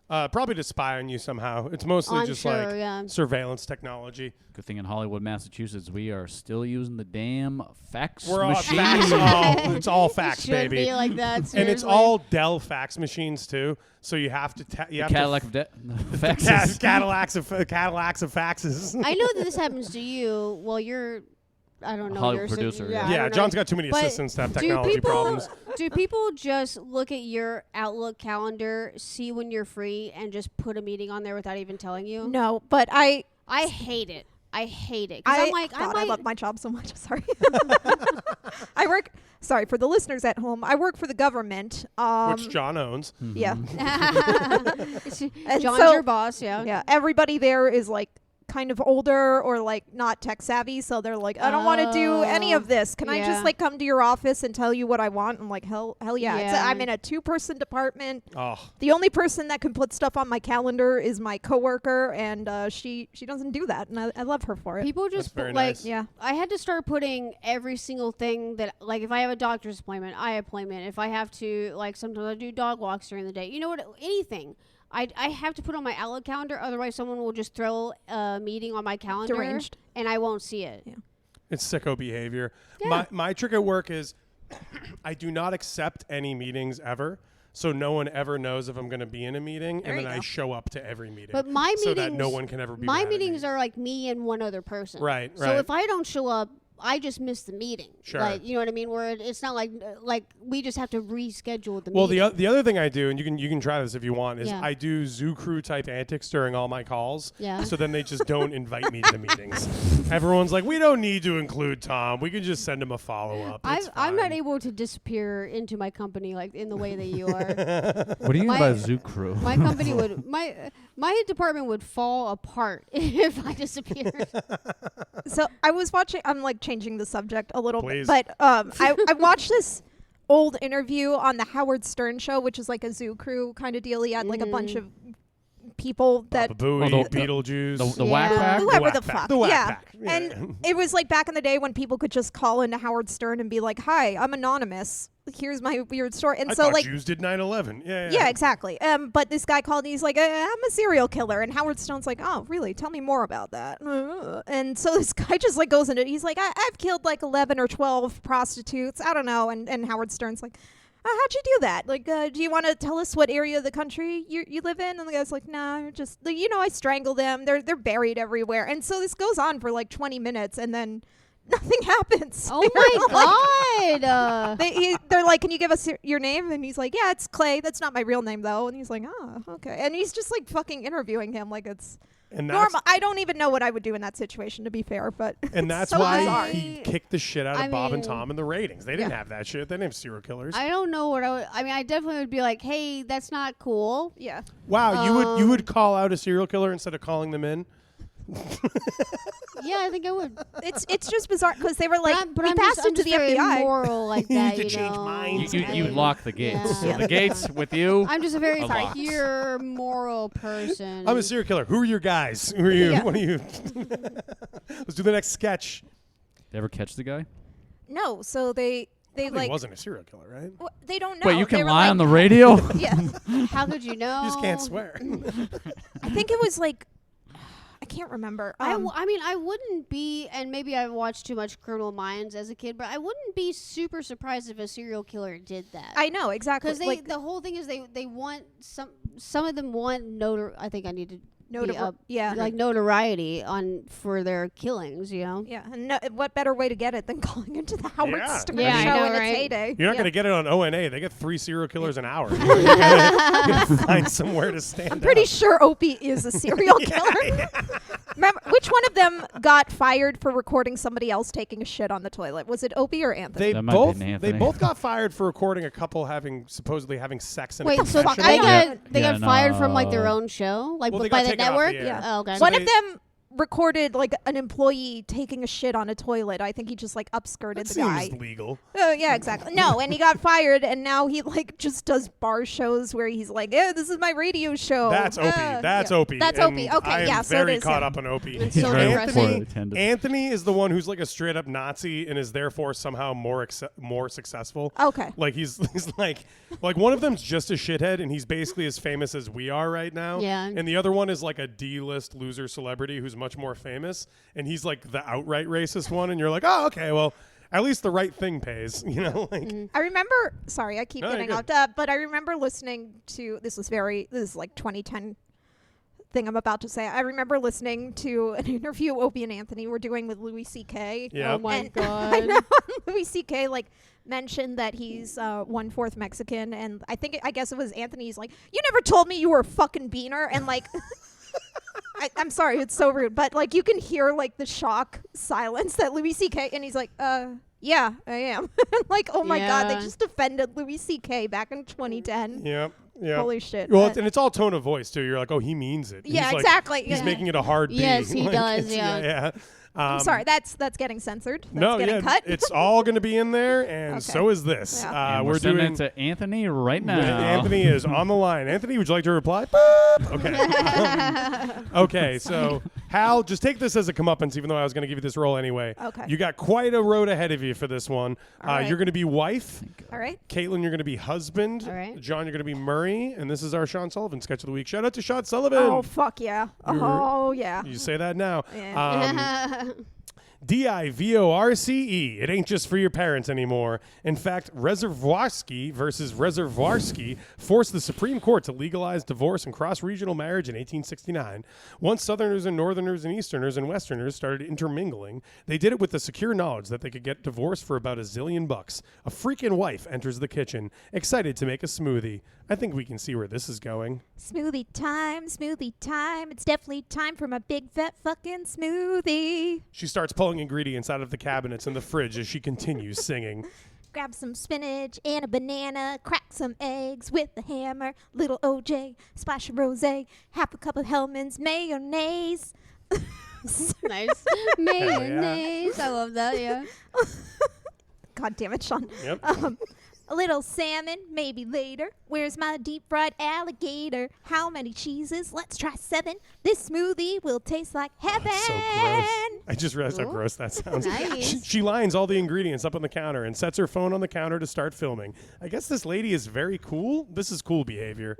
Speaker 3: Probably to spy on you somehow. It's mostly just surveillance technology.
Speaker 1: Good thing in Hollywood, Massachusetts, we are still using the damn fax
Speaker 3: We're all
Speaker 1: machine.
Speaker 3: fax. It's all fax,
Speaker 2: It
Speaker 3: baby.
Speaker 2: should be like that,
Speaker 3: And it's
Speaker 2: seriously.
Speaker 3: all Dell fax machines too. So you have to
Speaker 1: Cadillac of faxes.
Speaker 3: Cadillacs of faxes.
Speaker 2: I know that this happens to you. Well, you're, I don't know.
Speaker 1: Hollywood
Speaker 2: you're
Speaker 1: producer,
Speaker 2: I
Speaker 3: Yeah,
Speaker 2: don't know.
Speaker 3: John's got too many
Speaker 2: But
Speaker 3: assistants to have
Speaker 2: do
Speaker 3: technology
Speaker 2: people-
Speaker 3: problems.
Speaker 2: Do people just look at your Outlook calendar, see when you're free, and just put a meeting on there without even telling you?
Speaker 4: No, but I
Speaker 2: hate it. I hate it. 'Cause I'm like,
Speaker 4: I love my job so much. Sorry. Sorry, for the listeners at home, I work for the government.
Speaker 3: Which John owns.
Speaker 4: Yeah.
Speaker 2: John's
Speaker 4: so-
Speaker 2: your boss, yeah.
Speaker 4: Yeah. Everybody there is like kind of older or like not tech savvy, so they're like, I don't want to do any of this. Can I
Speaker 2: Yeah.
Speaker 4: just like come to your office and tell you what I want? I'm like, hell yeah.
Speaker 2: Yeah.
Speaker 4: I'm in a 2-person department.
Speaker 3: Oh,
Speaker 4: The only person that can put stuff on my calendar is my coworker, and she doesn't do that, and I love her for it.
Speaker 2: People just
Speaker 3: That's very
Speaker 2: put, like,
Speaker 3: nice.
Speaker 4: Yeah.
Speaker 2: I had to start putting every single thing that, like, if I have a doctor's appointment, eye appointment, if I have to, like, sometimes I do dog walks during the day, you know what, anything. I have to put on my Outlook calendar, otherwise someone will just throw a meeting on my calendar
Speaker 4: Deranged.
Speaker 2: and I won't see it.
Speaker 4: Yeah.
Speaker 3: it's sicko behavior.
Speaker 2: Yeah.
Speaker 3: My trick at work is I do not accept any meetings ever. So no one ever knows if I'm going to be in a meeting,
Speaker 4: There
Speaker 3: and
Speaker 4: you
Speaker 3: then I
Speaker 4: go.
Speaker 3: show up to every meeting.
Speaker 2: But my
Speaker 3: so
Speaker 2: meetings,
Speaker 3: that no one can ever be
Speaker 2: my
Speaker 3: mad at me.
Speaker 2: meetings are like me and one other person.
Speaker 3: Right,
Speaker 2: So
Speaker 3: right.
Speaker 2: if I don't show up, I just missed the meeting.
Speaker 3: Sure.
Speaker 2: Like, you know what I mean? Where it's not like we just have to reschedule the
Speaker 3: Well,
Speaker 2: meeting.
Speaker 3: the other thing I do, and you can try this if you want, is
Speaker 2: Yeah.
Speaker 3: I do zoo crew type antics during all my calls.
Speaker 2: Yeah.
Speaker 3: So then they just don't invite me to the meetings. Everyone's like, we don't need to include Tom. We can just send him a follow up.
Speaker 2: I'm not able to disappear into my company like in the way that you are.
Speaker 1: What do you mean
Speaker 2: My-
Speaker 1: by zoo crew?
Speaker 2: My company would my department would fall apart if I disappeared.
Speaker 4: So I was watching. I'm like changing the subject a little
Speaker 3: Please.
Speaker 4: bit, but I watched this old interview on the Howard Stern show, which is like a zoo crew kind of deal. He had like a bunch of people that
Speaker 3: Baba Booey,
Speaker 1: Oh, the-
Speaker 3: Beetlejuice.
Speaker 1: The whack
Speaker 2: Yeah.
Speaker 1: pack?
Speaker 4: whoever
Speaker 3: Whack
Speaker 4: the
Speaker 3: Pack.
Speaker 4: fuck,
Speaker 3: The Whack
Speaker 4: yeah.
Speaker 3: Pack. Yeah.
Speaker 4: And it was like back in the day when people could just call into Howard Stern and be like, "Hi, I'm anonymous. Here's my weird story." And
Speaker 3: I
Speaker 4: so
Speaker 3: thought
Speaker 4: like.
Speaker 3: Jews did 9/11.
Speaker 4: Yeah, exactly. But this guy called and he's like, I'm a serial killer. And Howard Stone's like, oh, really? Tell me more about that. And so this guy just like goes into it. He's like, I've killed like 11 or 12 prostitutes. I don't know. And Howard Stern's like, how'd you do that? Like, do you want to tell us what area of the country you live in? And the guy's like, no, just, I strangle them. They're buried everywhere. And so this goes on for like 20 minutes and then nothing happens.
Speaker 2: Oh my god!
Speaker 4: They're like, can you give us your name? And he's like, yeah, it's Clay. That's not my real name, though. And he's like, oh, okay. And he's just like fucking interviewing him like it's
Speaker 3: And that's,
Speaker 4: normal. I don't even know what I would do in that situation, to be fair. But
Speaker 3: and that's
Speaker 4: so
Speaker 3: why
Speaker 4: bizarre.
Speaker 3: he kicked the shit out of
Speaker 2: I
Speaker 3: Bob and
Speaker 2: mean-
Speaker 3: Tom in the ratings. They didn't have that shit. They didn't have serial killers.
Speaker 2: I don't know what I would. I mean, I definitely would be like, "Hey, that's not cool."
Speaker 4: Yeah.
Speaker 3: Wow, you would call out a serial killer instead of calling them in?
Speaker 2: Yeah, I think I would.
Speaker 4: It's just bizarre because they were like,
Speaker 2: but
Speaker 4: we
Speaker 2: I'm
Speaker 4: passed
Speaker 2: just, I'm
Speaker 4: into
Speaker 2: just
Speaker 4: the
Speaker 2: very
Speaker 4: FBI.
Speaker 2: moral like
Speaker 3: You
Speaker 2: that.
Speaker 3: need to change
Speaker 2: know?
Speaker 3: minds.
Speaker 1: You lock the gates.
Speaker 2: Yeah.
Speaker 1: So the gates with you.
Speaker 2: I'm just a very
Speaker 1: are locked.
Speaker 2: pure moral person.
Speaker 3: I'm a serial killer. Who are your guys? Who are you?
Speaker 4: Yeah.
Speaker 3: What are you? Let's do the next sketch.
Speaker 1: Did you ever catch the guy?
Speaker 4: No, so they
Speaker 3: He
Speaker 4: like
Speaker 3: wasn't a serial killer, right?
Speaker 4: they don't know.
Speaker 1: Wait, you
Speaker 4: They
Speaker 1: can
Speaker 4: were
Speaker 1: lie
Speaker 4: like,
Speaker 1: on the radio?
Speaker 4: Yeah.
Speaker 2: How could you know?
Speaker 3: You just can't swear.
Speaker 4: I think it was like I can't remember.
Speaker 2: I mean, I wouldn't be, and maybe I watched too much Criminal Minds as a kid, but I wouldn't be super surprised if a serial killer did that.
Speaker 4: I know exactly.
Speaker 2: Because
Speaker 4: Like,
Speaker 2: the whole thing is they want some of them want I think I need to like notoriety for their killings, you know.
Speaker 4: Yeah, and what better way to get it than calling into the Howard
Speaker 3: Yeah.
Speaker 4: Stern
Speaker 2: Yeah, I
Speaker 4: show
Speaker 2: know,
Speaker 4: in its
Speaker 2: right?
Speaker 4: heyday?
Speaker 3: You're not
Speaker 4: Yeah.
Speaker 3: going to get it on ONA. They get 3 serial killers an hour. You gotta find somewhere to stand
Speaker 4: I'm pretty
Speaker 3: out.
Speaker 4: sure Opie is a serial killer. Remember, which one of them got fired for recording somebody else taking a shit on the toilet? Was it Opie or Anthony?
Speaker 1: That might be
Speaker 3: They
Speaker 1: Anthony.
Speaker 3: both got fired for recording a couple supposedly having sex in a
Speaker 2: Wait, so
Speaker 3: confessional.
Speaker 2: they
Speaker 4: Yeah.
Speaker 2: got fired from like their own show, like
Speaker 3: Well, they
Speaker 2: by
Speaker 3: got
Speaker 2: the
Speaker 3: taken off the
Speaker 2: network.
Speaker 3: air.
Speaker 2: Oh, okay.
Speaker 3: So
Speaker 4: One
Speaker 3: they-
Speaker 4: of them recorded like an employee taking a shit on a toilet. I think he just like upskirted
Speaker 3: That
Speaker 4: the
Speaker 3: seems
Speaker 4: guy.
Speaker 3: legal.
Speaker 4: Yeah, exactly. No, and he got fired, and now he like just does bar shows where he's like, "Yeah, this is my radio show."
Speaker 3: That's Opie. That's
Speaker 4: yeah.
Speaker 3: Opie.
Speaker 4: That's
Speaker 3: And
Speaker 4: Opie. Okay,
Speaker 3: I am
Speaker 4: yeah, so it
Speaker 3: very
Speaker 4: is
Speaker 3: caught
Speaker 4: him.
Speaker 3: up on Opie.
Speaker 2: It's
Speaker 1: He's
Speaker 2: so
Speaker 1: very
Speaker 2: depressing.
Speaker 1: poorly attended.
Speaker 3: Anthony is the one who's like a straight up Nazi and is therefore somehow more successful.
Speaker 4: Okay.
Speaker 3: Like he's like one of them's just a shithead and he's basically as famous as we are right now.
Speaker 2: Yeah.
Speaker 3: And the other one is like a D-list loser celebrity who's much more famous and he's like the outright racist one and you're like, "Oh, okay, well, at least the right thing pays," you know, like
Speaker 4: I remember. Sorry, I keep
Speaker 3: No, you're
Speaker 4: getting
Speaker 3: good.
Speaker 4: off, but I remember listening to this is like 2010 thing I'm about to say. I remember listening to an interview Opie and Anthony were doing with Louis C.K.
Speaker 3: Yeah.
Speaker 2: Oh my
Speaker 4: And
Speaker 2: god.
Speaker 4: I know Louis C.K. like mentioned that he's 1/4 Mexican, and I guess it was Anthony's like, "You never told me you were a fucking beaner," and like. I'm sorry, it's so rude, but like you can hear like the shock silence that Louis C.K. and he's like, yeah, I am. Like, oh my god, they
Speaker 2: Yeah.
Speaker 4: just defended Louis C.K. back in 2010.
Speaker 3: yeah.
Speaker 4: Holy shit.
Speaker 3: Well, and it's all tone of voice too. You're like, "Oh, he means it."
Speaker 4: Yeah,
Speaker 3: He's like-
Speaker 4: exactly.
Speaker 3: He's
Speaker 4: Yeah.
Speaker 3: making it a hard B.
Speaker 2: Yes, he does,
Speaker 3: it's-
Speaker 2: yeah.
Speaker 3: yeah.
Speaker 4: I'm sorry, that's getting censored. That's
Speaker 3: No,
Speaker 4: getting
Speaker 3: yeah,
Speaker 4: cut.
Speaker 3: it's all going to be in there, and
Speaker 4: Okay.
Speaker 3: so is this.
Speaker 4: Yeah.
Speaker 1: And
Speaker 3: We're
Speaker 1: sending
Speaker 3: doing.
Speaker 1: it to Anthony right now.
Speaker 3: Anthony is on the line. Anthony, would you like to reply? Boop. Okay. Okay, so Hal, just take this as a comeuppance, even though I was going to give you this role anyway.
Speaker 4: Okay.
Speaker 3: You got quite a road ahead of you for this one.
Speaker 4: All right.
Speaker 3: You're going to be wife.
Speaker 4: All right.
Speaker 3: Caitlin, you're going to be husband.
Speaker 2: All right.
Speaker 3: John, you're going to be Murray. And this is our Sean Sullivan sketch of the week. Shout out to Sean Sullivan.
Speaker 4: Oh fuck yeah.
Speaker 3: You're-
Speaker 4: Oh yeah.
Speaker 3: You say that now.
Speaker 4: Yeah.
Speaker 3: Divorce. It ain't just for your parents anymore. In fact, Rezervoirsky versus Rezervoirsky forced the Supreme Court to legalize divorce and cross-regional marriage in 1869. Once Southerners and Northerners and Easterners and Westerners started intermingling, they did it with the secure knowledge that they could get divorced for about $1 zillion. A freaking wife enters the kitchen, excited to make a smoothie. I think we can see where this is going.
Speaker 4: Smoothie time, smoothie time. It's definitely time for my big fat fucking smoothie.
Speaker 3: She starts pulling ingredients out of the cabinets and the fridge as she continues singing.
Speaker 4: Grab some spinach and a banana, crack some eggs with a hammer, little OJ, splash of rosé, half a cup of Hellman's mayonnaise.
Speaker 2: Nice. Mayonnaise. I love that, yeah.
Speaker 4: God damn it, Sean.
Speaker 3: Yep.
Speaker 4: A little salmon, maybe later. Where's my deep fried alligator? How many cheeses? Let's try 7. This smoothie will taste like heaven.
Speaker 3: So gross. I just realized how
Speaker 2: Ooh.
Speaker 3: gross that sounds.
Speaker 2: Nice.
Speaker 3: She lines all the ingredients up on the counter and sets her phone on the counter to start filming. I guess this lady is very cool. This is cool behavior.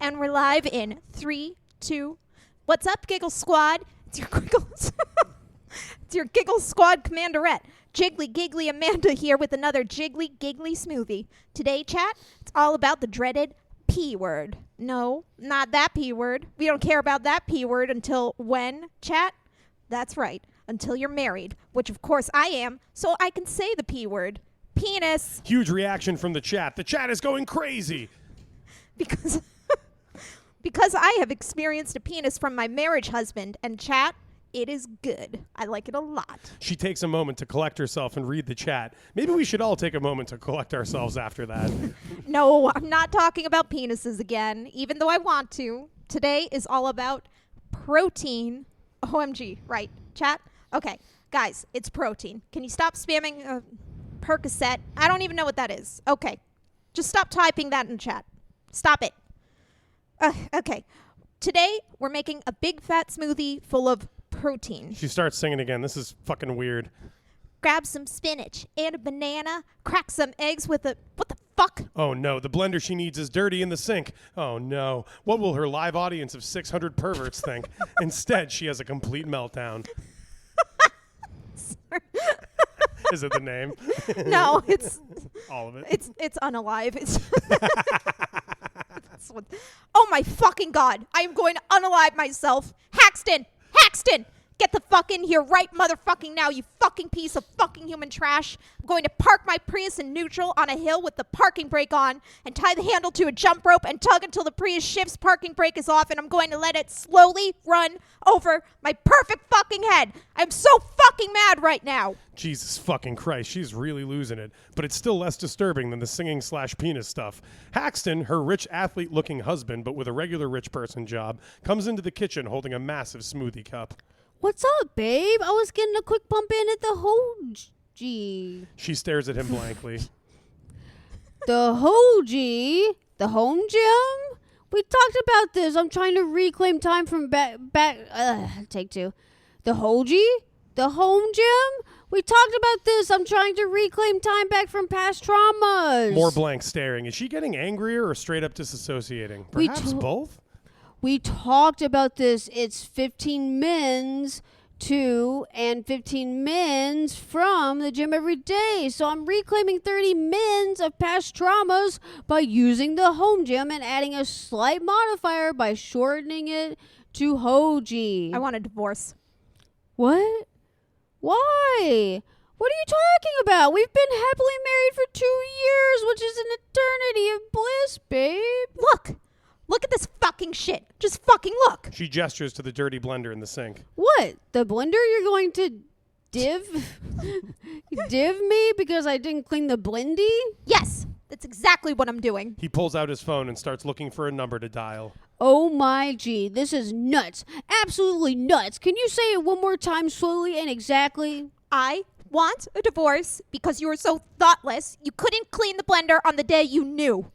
Speaker 4: And we're live in 3, 2. What's up, Giggle Squad? It's your Giggles. It's your Giggle Squad Commanderette. Jiggly Giggly Amanda here with another Jiggly Giggly smoothie. Today, chat, it's all about the dreaded P word. No, not that P word. We don't care about that P word until when, chat? That's right, until you're married, which of course I am, so I can say the P word. Penis.
Speaker 3: Huge reaction from the chat. The chat is going crazy.
Speaker 4: Because because I have experienced a penis from my marriage husband, and chat, it is good. I like it a lot.
Speaker 3: She takes a moment to collect herself and read the chat. Maybe we should all take a moment to collect ourselves after that.
Speaker 4: No, I'm not talking about penises again, even though I want to. Today is all about protein. OMG, right, chat? Okay, guys, it's protein. Can you stop spamming Percocet? I don't even know what that is. Okay, just stop typing that in chat. Stop it. Okay, today we're making a big fat smoothie full of protein.
Speaker 3: She starts singing again. This is fucking weird.
Speaker 4: Grab some spinach and a banana, crack some eggs with a... What the fuck?
Speaker 3: Oh no, the blender she needs is dirty in the sink. Oh no, what will her live audience of 600 perverts think? Instead, she has a complete meltdown. Is it the name?
Speaker 4: No, it's
Speaker 3: All of it.
Speaker 4: it's unalive. It's That's what, oh my fucking god! I am going to unalive myself. Haxton, get the fuck in here right motherfucking now, you fucking piece of fucking human trash. I'm going to park my Prius in neutral on a hill with the parking brake on and tie the handle to a jump rope and tug until the Prius shifts, parking brake is off, and I'm going to let it slowly run over my perfect fucking head. I'm so fucking mad right now.
Speaker 3: Jesus fucking Christ, she's really losing it. But it's still less disturbing than the singing/penis stuff. Haxton, her rich athlete-looking husband, but with a regular rich person job, comes into the kitchen holding a massive smoothie cup.
Speaker 2: What's up, babe? I was getting a quick bump in at the Hoji.
Speaker 3: She stares at him blankly.
Speaker 2: The Hoji? The home gym? We talked about this. I'm trying to reclaim time from back. Take 2. The Hoji? The home gym? We talked about this. I'm trying to reclaim time back from past traumas.
Speaker 3: More blank staring. Is she getting angrier or straight up disassociating?
Speaker 2: We
Speaker 3: Perhaps both?
Speaker 2: We talked about this. It's 15 mins to and 15 mins from the gym every day. So I'm reclaiming 30 mins of past traumas by using the home gym and adding a slight modifier by shortening it to Hoji.
Speaker 4: I want a divorce.
Speaker 2: What? Why? What are you talking about? We've been happily married for 2 years, which is an eternity of bliss, babe.
Speaker 4: Look at this fucking shit. Just fucking look.
Speaker 3: She gestures to the dirty blender in the sink.
Speaker 2: What? The blender you're going to div me because I didn't clean the blendy?
Speaker 4: Yes, that's exactly what I'm doing.
Speaker 3: He pulls out his phone and starts looking for a number to dial.
Speaker 2: Oh my gee, this is nuts. Absolutely nuts. Can you say it one more time slowly and exactly?
Speaker 4: I want a divorce because you were so thoughtless. You couldn't clean the blender on the day you knew.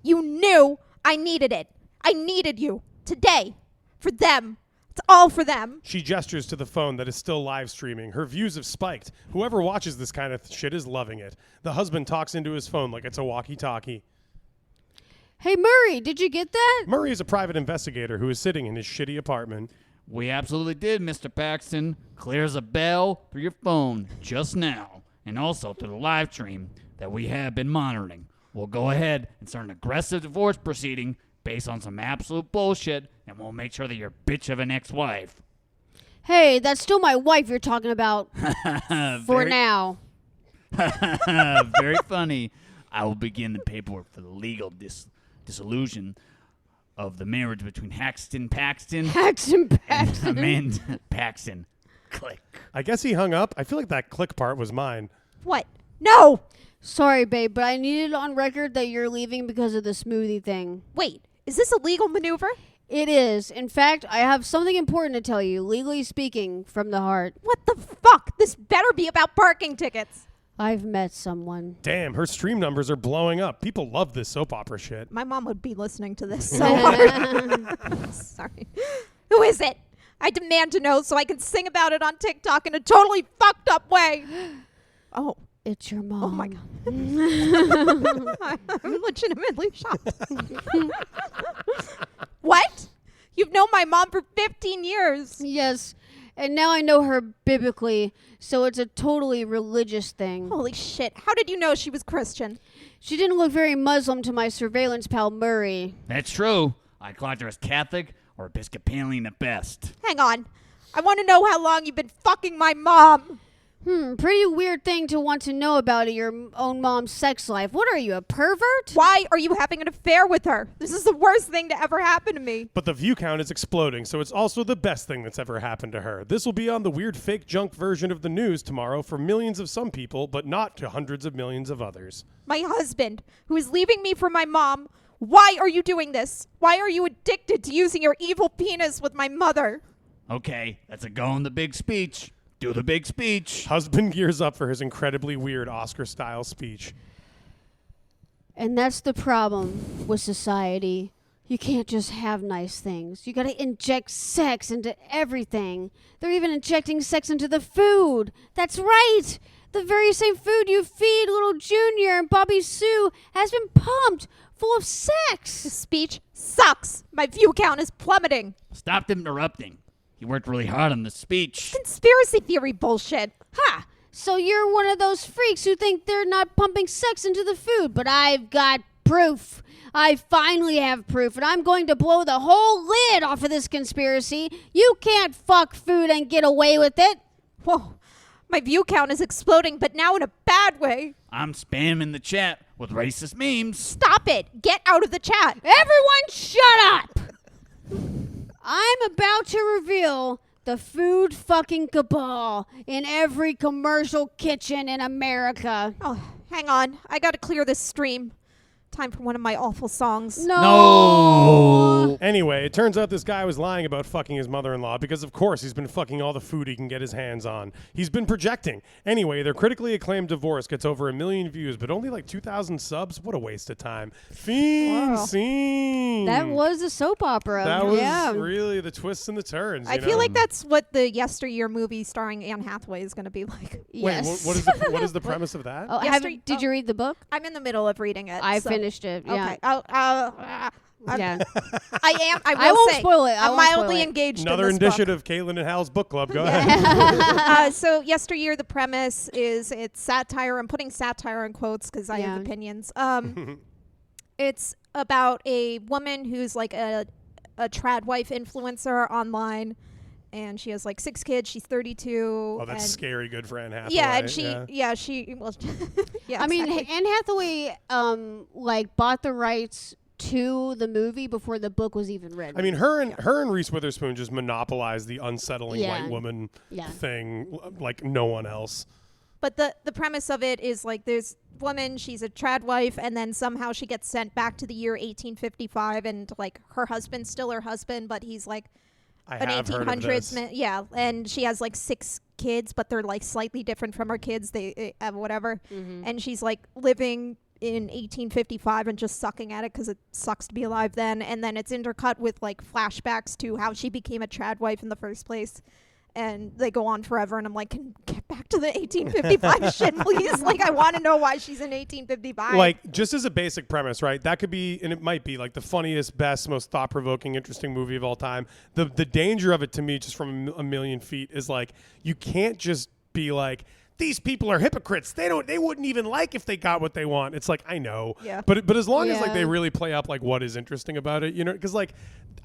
Speaker 4: You knew I needed it. I needed you. Today. For them. It's all for them.
Speaker 3: She gestures to the phone that is still live streaming. Her views have spiked. Whoever watches this kind of shit is loving it. The husband talks into his phone like it's a walkie-talkie.
Speaker 2: Hey Murray, did you get that?
Speaker 3: Murray is a private investigator who is sitting in his shitty apartment.
Speaker 1: We absolutely did, Mr. Paxton. Clear as a bell through your phone just now, and also through the live stream that we have been monitoring. We'll go ahead and start an aggressive divorce proceeding based on some absolute bullshit, and we'll make sure that you're a bitch of an ex-wife.
Speaker 2: Hey, that's still my wife you're talking about. For
Speaker 1: Very-
Speaker 2: now.
Speaker 1: Very funny. I will begin the paperwork for the legal dissolution of the marriage between Paxton
Speaker 2: Paxton.
Speaker 1: and Amanda Paxton. Click.
Speaker 3: I guess he hung up. I feel like that click part was mine.
Speaker 4: What? No!
Speaker 2: Sorry, babe, but I needed on record that you're leaving because of the smoothie thing.
Speaker 4: Wait, is this a legal maneuver?
Speaker 2: It is. In fact, I have something important to tell you, legally speaking, from the heart.
Speaker 4: What the fuck? This better be about parking tickets.
Speaker 2: I've met someone.
Speaker 3: Damn, her stream numbers are blowing up. People love this soap opera shit.
Speaker 4: My mom would be listening to this so hard. Sorry. Who is it? I demand to know so I can sing about it on TikTok in a totally fucked up way. Oh.
Speaker 2: It's your mom.
Speaker 4: Oh my God. I'm legitimately shocked. What? You've known my mom for 15 years.
Speaker 2: Yes, and now I know her biblically, so it's a totally religious thing.
Speaker 4: Holy shit. How did you know she was Christian?
Speaker 2: She didn't look very Muslim to my surveillance pal Murray.
Speaker 1: That's true. I clocked her as Catholic or Episcopalian at best.
Speaker 4: Hang on. I want to know how long you've been fucking my mom.
Speaker 2: Pretty weird thing to want to know about your own mom's sex life. What are you, a pervert?
Speaker 4: Why are you having an affair with her? This is the worst thing to ever happen to me.
Speaker 3: But the view count is exploding, so it's also the best thing that's ever happened to her. This will be on the weird fake junk version of the news tomorrow for millions of some people, but not to hundreds of millions of others.
Speaker 4: My husband, who is leaving me for my mom. Why are you doing this? Why are you addicted to using your evil penis with my mother?
Speaker 1: Okay, that's a go on the big speech. Do the big speech.
Speaker 3: Husband gears up for his incredibly weird Oscar-style speech.
Speaker 2: And that's the problem with society. You can't just have nice things. You gotta inject sex into everything. They're even injecting sex into the food. That's right! The very same food you feed little Junior and Bobby Sue has been pumped full of sex.
Speaker 4: This speech sucks. My view count is plummeting.
Speaker 1: Stop interrupting. He worked really hard on the speech.
Speaker 4: Conspiracy theory bullshit.
Speaker 2: Ha! So you're one of those freaks who think they're not pumping sex into the food, but I've got proof. I finally have proof, and I'm going to blow the whole lid off of this conspiracy. You can't fuck food and get away with it.
Speaker 4: Whoa. My view count is exploding, but now in a bad way.
Speaker 1: I'm spamming the chat with racist memes.
Speaker 4: Stop it. Get out of the chat.
Speaker 2: Everyone shut up! I'm about to reveal the food fucking cabal in every commercial kitchen in America.
Speaker 4: Oh, hang on. I gotta clear this stream. Time for one of my awful songs.
Speaker 1: No.
Speaker 3: Anyway, it turns out this guy was lying about fucking his mother-in-law because, of course, he's been fucking all the food he can get his hands on. He's been projecting. Anyway, their critically acclaimed divorce gets over 1 million views, but only like 2,000 subs? What a waste of time. Fiend scene.
Speaker 2: That was a soap opera.
Speaker 3: That was
Speaker 2: yeah.
Speaker 3: really the twists and the turns.
Speaker 4: I feel like that's what the Yesteryear movie starring Anne Hathaway is gonna be like.
Speaker 3: Wait,
Speaker 2: Yes.
Speaker 3: what is the premise of that?
Speaker 2: Oh, did you read the book?
Speaker 4: I'm in the middle of reading it.
Speaker 2: I
Speaker 4: so-
Speaker 2: finished it. Yeah.
Speaker 4: Okay.
Speaker 2: Yeah.
Speaker 4: I
Speaker 2: won't
Speaker 4: say,
Speaker 2: spoil it. I
Speaker 4: I'm
Speaker 2: won't spoil
Speaker 4: mildly
Speaker 2: it.
Speaker 4: engaged
Speaker 3: Another
Speaker 4: in this book.
Speaker 3: initiative, Caitlin and Hal's book club. Go ahead.
Speaker 4: So Yesteryear, the premise is it's satire. I'm putting satire in quotes because I have
Speaker 2: Yeah.
Speaker 4: opinions. It's about a woman who's like a trad wife influencer online, and she has like 6 kids. She's 32.
Speaker 3: Oh, that's
Speaker 4: and
Speaker 3: scary good for Anne Hathaway.
Speaker 4: Yeah, and she well, yeah.
Speaker 2: I mean,
Speaker 4: exactly.
Speaker 2: Anne Hathaway like bought the rights to the movie before the book was even written.
Speaker 3: I mean, her and Reese Witherspoon just monopolized the unsettling
Speaker 2: Yeah.
Speaker 3: white woman
Speaker 2: Yeah.
Speaker 3: thing like no one else.
Speaker 4: But the premise of it is like there's woman, she's a trad wife, and then somehow she gets sent back to the year 1855, and like her husband's still her husband, but he's like
Speaker 3: I
Speaker 4: an
Speaker 3: have heard of
Speaker 4: 1800s
Speaker 3: this.
Speaker 4: man. Yeah, and she has like 6 kids, but they're like slightly different from her kids. They whatever, and she's like living in 1855 and just sucking at it because it sucks to be alive then. And then it's intercut with like flashbacks to how she became a trad wife in the first place. And they go on forever, and I'm like, can get back to the 1855 shit, please? Like, I want to know why she's in 1855.
Speaker 3: Like, just as a basic premise, right? That could be, and it might be, like the funniest, best, most thought-provoking, interesting movie of all time. The danger of it to me, just from a million feet, is like you can't just be like, these people are hypocrites. They wouldn't even like if they got what they want. It's like, I know.
Speaker 4: Yeah.
Speaker 3: But as long as like
Speaker 2: Yeah.
Speaker 3: they really play up like what is interesting about it, you know, because like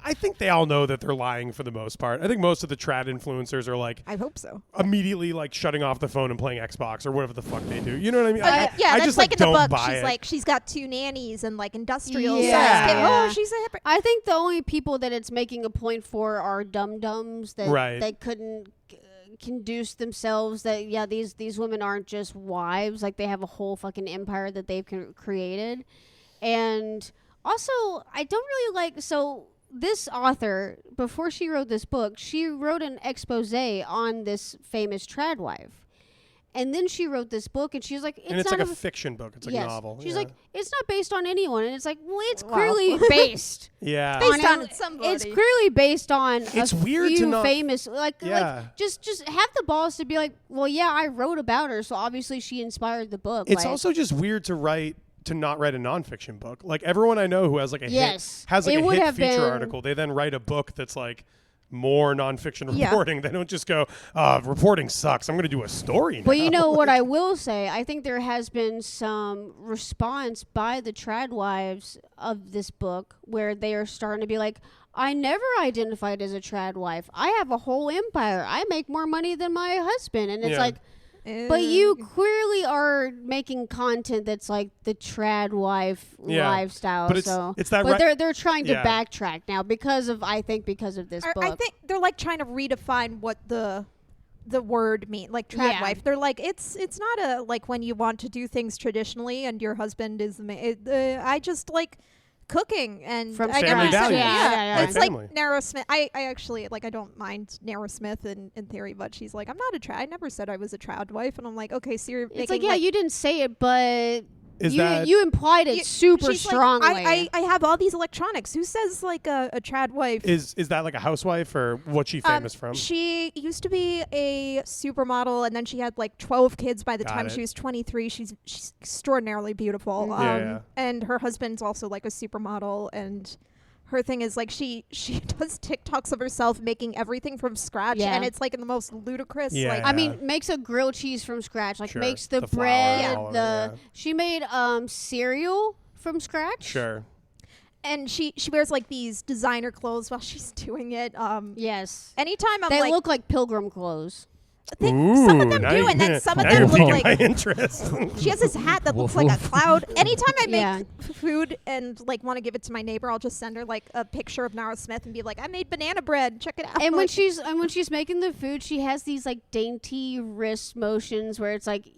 Speaker 3: I think they all know that they're lying for the most part. I think most of the trad influencers are like
Speaker 4: I hope so.
Speaker 3: immediately like shutting off the phone and playing Xbox or whatever the fuck they do. You know what I mean?
Speaker 4: Yeah,
Speaker 3: I
Speaker 4: that's
Speaker 3: just
Speaker 4: like in the
Speaker 3: don't
Speaker 4: book.
Speaker 3: buy
Speaker 4: She's
Speaker 3: it.
Speaker 4: like, she's got 2 nannies and like industrial
Speaker 2: Yeah.
Speaker 4: sex.
Speaker 2: Yeah.
Speaker 4: Oh, she's a hypocrite.
Speaker 2: I think the only people that it's making a point for are dum-dums that
Speaker 3: Right.
Speaker 2: that couldn't conduce themselves that these women aren't just wives, like they have a whole fucking empire that they've created. And also I don't really like, so this author, before she wrote this book, she wrote an expose on this famous trad wife. And then she wrote this book, and she's like,
Speaker 3: and it's
Speaker 2: not
Speaker 3: like a fiction book. It's like
Speaker 2: yes.
Speaker 3: a novel.
Speaker 2: She's
Speaker 3: yeah.
Speaker 2: like, it's not based on anyone. And it's like, well, it's
Speaker 4: Wow.
Speaker 2: clearly based.
Speaker 3: yeah.
Speaker 4: Based on
Speaker 2: it-
Speaker 4: somebody.
Speaker 2: It's clearly based on
Speaker 3: It's
Speaker 2: a
Speaker 3: weird to
Speaker 2: few
Speaker 3: not-
Speaker 2: famous, like
Speaker 3: Yeah.
Speaker 2: just have the balls to be like, well, yeah, I wrote about her, so obviously she inspired the book.
Speaker 3: It's
Speaker 2: like,
Speaker 3: also just weird to not write a nonfiction book. Like everyone I know who has like a
Speaker 2: Yes.
Speaker 3: hit has like
Speaker 2: It
Speaker 3: a
Speaker 2: would
Speaker 3: hit
Speaker 2: have
Speaker 3: feature
Speaker 2: been-
Speaker 3: article. They then write a book that's like more nonfiction
Speaker 4: Yeah.
Speaker 3: reporting. They don't just go, reporting sucks. I'm going to do a story now.
Speaker 2: But you know what I will say? I think there has been some response by the trad wives of this book where they are starting to be like, I never identified as a trad wife. I have a whole empire. I make more money than my husband. And it's
Speaker 3: Yeah.
Speaker 2: like, but you clearly are making content that's like the trad wife
Speaker 3: Yeah.
Speaker 2: lifestyle.
Speaker 3: But it's-
Speaker 2: so,
Speaker 3: it's that
Speaker 2: but
Speaker 3: right-
Speaker 2: they're trying to
Speaker 3: Yeah.
Speaker 2: backtrack now because of this book.
Speaker 4: I think they're like trying to redefine what the word mean, like trad
Speaker 2: Yeah.
Speaker 4: wife. They're like, it's not a like when you want to do things traditionally and your husband is the I just like cooking and
Speaker 2: From
Speaker 4: I
Speaker 3: Family
Speaker 4: guess-
Speaker 3: values.
Speaker 2: Yeah.
Speaker 4: It's
Speaker 3: My family.
Speaker 4: like Narrow Smith. I actually like, I don't mind Narrow Smith in theory, but she's like, I'm not a trad. I never said I was a trad wife, and I'm like, okay, so you're
Speaker 2: it's
Speaker 4: making
Speaker 2: like, yeah, you didn't say it, but
Speaker 3: Is
Speaker 2: you
Speaker 3: that-
Speaker 2: you implied it super
Speaker 4: she's like,
Speaker 2: strongly.
Speaker 4: I have all these electronics. Who says like a trad wife?
Speaker 3: Is that like a housewife or what's she famous from?
Speaker 4: She used to be a supermodel, and then she had like 12 kids by the
Speaker 3: Got
Speaker 4: time
Speaker 3: it.
Speaker 4: she was 23. She's extraordinarily beautiful.
Speaker 3: Yeah.
Speaker 4: And her husband's also like a supermodel, and her thing is like she does TikToks of herself making everything from scratch,
Speaker 2: Yeah.
Speaker 4: and it's like in the most ludicrous.
Speaker 3: Yeah.
Speaker 4: Like,
Speaker 2: I mean, makes a grilled cheese from scratch. Like
Speaker 3: Sure.
Speaker 2: makes the,
Speaker 3: The flour
Speaker 2: bread.
Speaker 3: and all of it, yeah.
Speaker 2: She made cereal from scratch.
Speaker 3: Sure.
Speaker 4: and she wears like these designer clothes while she's doing it.
Speaker 2: Yes.
Speaker 4: Anytime I'm
Speaker 2: They
Speaker 4: like,
Speaker 2: look like pilgrim clothes.
Speaker 4: some of them
Speaker 3: now
Speaker 4: do,
Speaker 3: you-
Speaker 4: and then some of
Speaker 3: now
Speaker 4: them
Speaker 3: you're
Speaker 4: look
Speaker 3: piquing
Speaker 4: like
Speaker 3: my interest.
Speaker 4: she has this hat that looks
Speaker 1: Woof,
Speaker 4: like a
Speaker 1: woof.
Speaker 4: cloud. Anytime I make
Speaker 2: Yeah.
Speaker 4: food and like want to give it to my neighbor, I'll just send her like a picture of Nara Smith and be like, I made banana bread. Check it out.
Speaker 2: And when
Speaker 4: Like,
Speaker 2: she's making the food, she has these like dainty wrist motions where it's like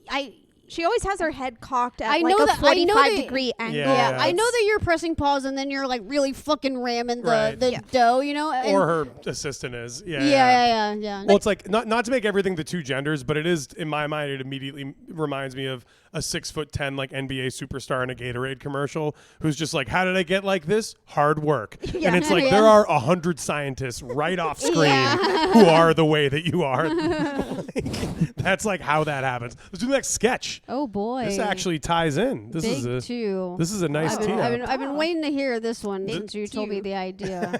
Speaker 4: she always has her head cocked at
Speaker 2: I
Speaker 4: like
Speaker 2: know
Speaker 4: a
Speaker 2: that- I know
Speaker 4: 45
Speaker 2: that-
Speaker 4: degree angle.
Speaker 3: Yeah.
Speaker 2: I know that you're pressing pause and then you're like really fucking ramming the
Speaker 3: Right.
Speaker 2: the
Speaker 4: Yeah.
Speaker 2: dough, you know. And
Speaker 3: Or her assistant is.
Speaker 2: yeah.
Speaker 3: Well, it's like not to make everything the two genders, but it is in my mind. It immediately reminds me of a 6'10" like NBA superstar in a Gatorade commercial who's just like, "How did I get like this? Hard work."
Speaker 4: Yeah.
Speaker 3: And it's like
Speaker 2: Yeah.
Speaker 3: there are 100 scientists right off screen
Speaker 2: Yeah.
Speaker 3: who are the way that you are. Like, that's like how that happens. Let's do the next sketch.
Speaker 2: Oh boy.
Speaker 3: This actually ties in. This
Speaker 2: Big
Speaker 3: is a
Speaker 2: two.
Speaker 3: this is a nice
Speaker 2: I've
Speaker 3: tee
Speaker 2: been, I've,
Speaker 3: up.
Speaker 2: been, I've been waiting to hear this one
Speaker 4: Big
Speaker 2: since you told me
Speaker 4: two.
Speaker 2: the idea.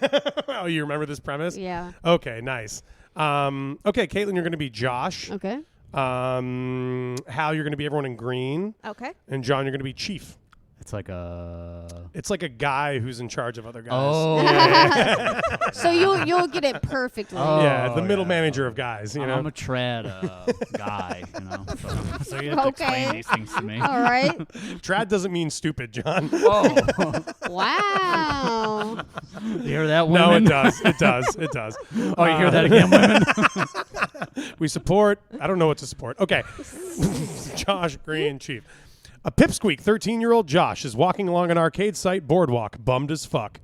Speaker 3: Oh, you remember this premise?
Speaker 2: Yeah.
Speaker 3: Okay, nice. Okay, Caitlin, you're going to be Josh.
Speaker 2: Okay.
Speaker 3: Hal, you're going to be everyone in green,
Speaker 4: Okay.
Speaker 3: and John, you're going to be Chief.
Speaker 1: It's like a.
Speaker 3: It's like a guy who's in charge of other guys.
Speaker 1: Oh.
Speaker 2: So you'll get it perfectly.
Speaker 1: Oh.
Speaker 3: Yeah, the middle
Speaker 1: yeah.
Speaker 3: manager of guys. You know.
Speaker 1: I'm a trad guy, you know. So you have to
Speaker 2: Okay.
Speaker 1: explain these things to me.
Speaker 2: All right.
Speaker 3: Trad doesn't mean stupid, John.
Speaker 1: Oh,
Speaker 2: Wow.
Speaker 1: you hear that,
Speaker 3: No,
Speaker 1: women?
Speaker 3: it does. It does. It does.
Speaker 1: Oh, you hear that again, women?
Speaker 3: We support. I don't know what to support. Okay. Josh Green, Chief. A pipsqueak 13-year-old Josh is walking along an arcade site boardwalk, bummed as fuck.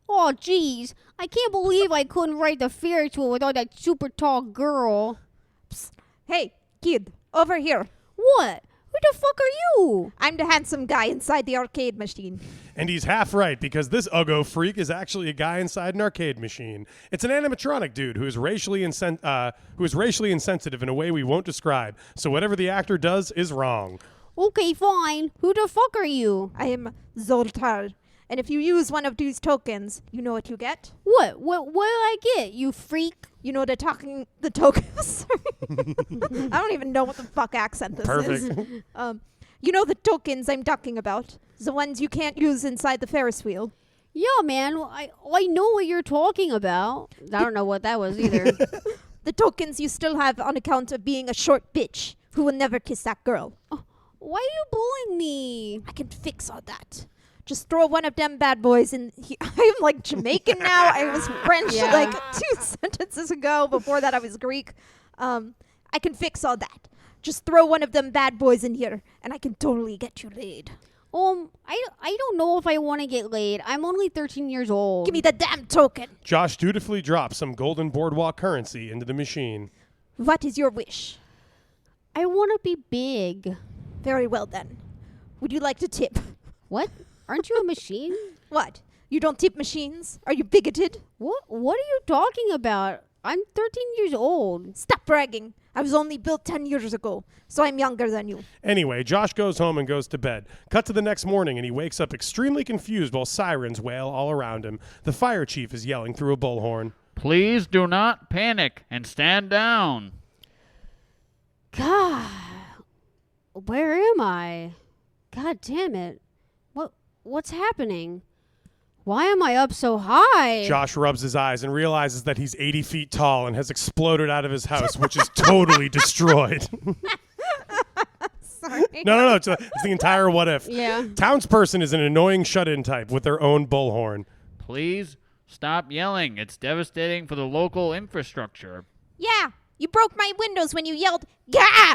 Speaker 2: Oh, geez. I can't believe I couldn't write the Ferris wheel without that super tall girl.
Speaker 4: Hey, kid, over here.
Speaker 2: What? Who the fuck are you?
Speaker 4: I'm the handsome guy inside the arcade machine.
Speaker 3: And he's half right, because this Uggo freak is actually a guy inside an arcade machine. It's an animatronic dude who is racially insensitive in a way we won't describe. So whatever the actor does is wrong.
Speaker 2: Okay, fine. Who the fuck are you?
Speaker 4: I am Zoltar. And if you use one of these tokens, you know what you get?
Speaker 2: What did I get, you freak?
Speaker 4: You know the tokens? I don't even know what the fuck accent this is.
Speaker 3: Perfect.
Speaker 4: You know the tokens I'm talking about. The ones you can't use inside the Ferris wheel.
Speaker 2: Yeah, man. I know what you're talking about. I don't know what that was either.
Speaker 4: The tokens you still have on account of being a short bitch who will never kiss that girl.
Speaker 2: Why are you bullying me?
Speaker 4: I can fix all that. Just throw one of them bad boys in. I am like Jamaican now. I was French
Speaker 2: Yeah.
Speaker 4: like 2 sentences ago. Before that, I was Greek. I can fix all that. Just throw one of them bad boys in here, and I can totally get you laid.
Speaker 2: I don't know if I want to get laid. I'm only 13 years old.
Speaker 4: Give me the damn token.
Speaker 3: Josh dutifully drops some golden boardwalk currency into the machine.
Speaker 4: What is your wish?
Speaker 2: I want to be big.
Speaker 4: Very well then. Would you like to tip?
Speaker 2: What? Aren't you a machine?
Speaker 4: What? You don't tip machines? Are you bigoted?
Speaker 2: What are you talking about? I'm 13 years old.
Speaker 4: Stop bragging. I was only built 10 years ago, so I'm younger than you.
Speaker 3: Anyway, Josh goes home and goes to bed. Cut to the next morning, and he wakes up extremely confused while sirens wail all around him. The fire chief is yelling through a bullhorn.
Speaker 1: Please do not panic and stand down.
Speaker 2: God, where am I? God damn it. What's happening? Why am I up so high?
Speaker 3: Josh rubs his eyes and realizes that he's 80 feet tall and has exploded out of his house, which is totally destroyed.
Speaker 4: Sorry.
Speaker 3: No. It's the entire what if.
Speaker 2: Yeah.
Speaker 3: Townsperson is an annoying shut-in type with their own bullhorn.
Speaker 1: Please stop yelling. It's devastating for the local infrastructure.
Speaker 4: Yeah, you broke my windows when you yelled, "Gah!"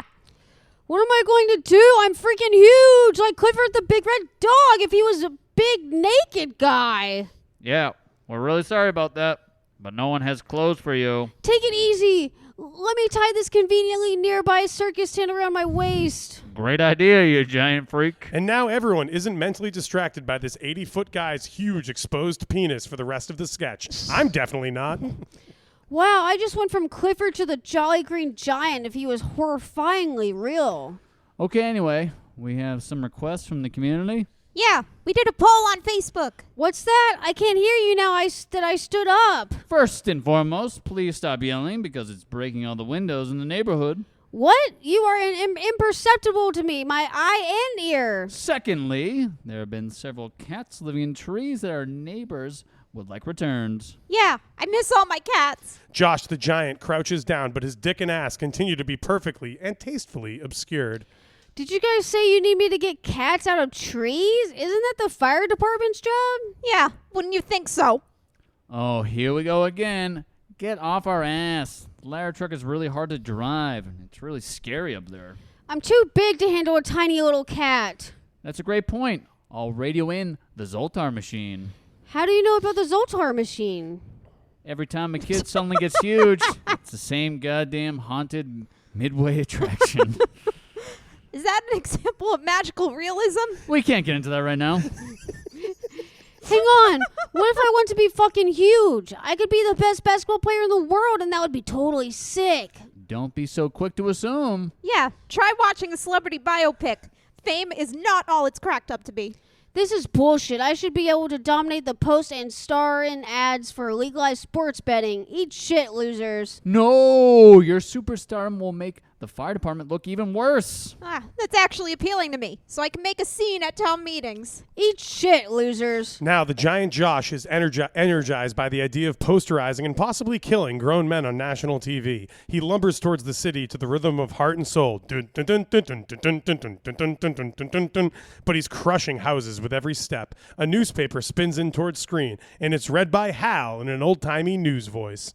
Speaker 2: What am I going to do? I'm freaking huge, like Clifford the Big Red Dog if he was a big naked guy.
Speaker 1: Yeah, we're really sorry about that, but no one has clothes for you.
Speaker 2: Take it easy. Let me tie this conveniently nearby circus tent around my waist.
Speaker 1: Great idea, you giant freak.
Speaker 3: And now everyone isn't mentally distracted by this 80-foot guy's huge exposed penis for the rest of the sketch. I'm definitely not.
Speaker 2: Wow, I just went from Clifford to the Jolly Green Giant if he was horrifyingly real.
Speaker 1: Okay, anyway, we have some requests from the community.
Speaker 4: Yeah, we did a poll on Facebook.
Speaker 2: What's that? I can't hear you now that I stood up.
Speaker 1: First and foremost, please stop yelling because it's breaking all the windows in the neighborhood.
Speaker 2: What? You are imperceptible to me, my eye and ear.
Speaker 1: Secondly, there have been several cats living in trees that our neighbors would like returned.
Speaker 4: Yeah, I miss all my cats.
Speaker 3: Josh the giant crouches down, but his dick and ass continue to be perfectly and tastefully obscured.
Speaker 2: Did you guys say you need me to get cats out of trees? Isn't that the fire department's job?
Speaker 4: Yeah, wouldn't you think so?
Speaker 1: Oh, here we go again. Get off our ass. The ladder truck is really hard to drive, and it's really scary up there.
Speaker 2: I'm too big to handle a tiny little cat.
Speaker 1: That's a great point. I'll radio in the Zoltar machine.
Speaker 2: How do you know about the Zoltar machine?
Speaker 1: Every time a kid suddenly gets huge, it's the same goddamn haunted midway attraction.
Speaker 4: Is that an example of magical realism?
Speaker 1: We can't get into that right now.
Speaker 2: Hang on. What if I want to be fucking huge? I could be the best basketball player in the world, and that would be totally sick.
Speaker 1: Don't be so quick to assume.
Speaker 4: Yeah, try watching a celebrity biopic. Fame is not all it's cracked up to be.
Speaker 2: This is bullshit. I should be able to dominate the post and star in ads for legalized sports betting. Eat shit, losers.
Speaker 1: No, your superstardom will make the fire department look even worse.
Speaker 4: That's actually appealing to me, so I can make a scene at town meetings.
Speaker 2: Eat shit, losers.
Speaker 3: Now, the giant Josh is energized by the idea of posterizing and possibly killing grown men on national TV. He lumbers towards the city to the rhythm of Heart and Soul. But he's crushing houses with every step. A newspaper spins in towards screen, and it's read by Hal in an old-timey news voice.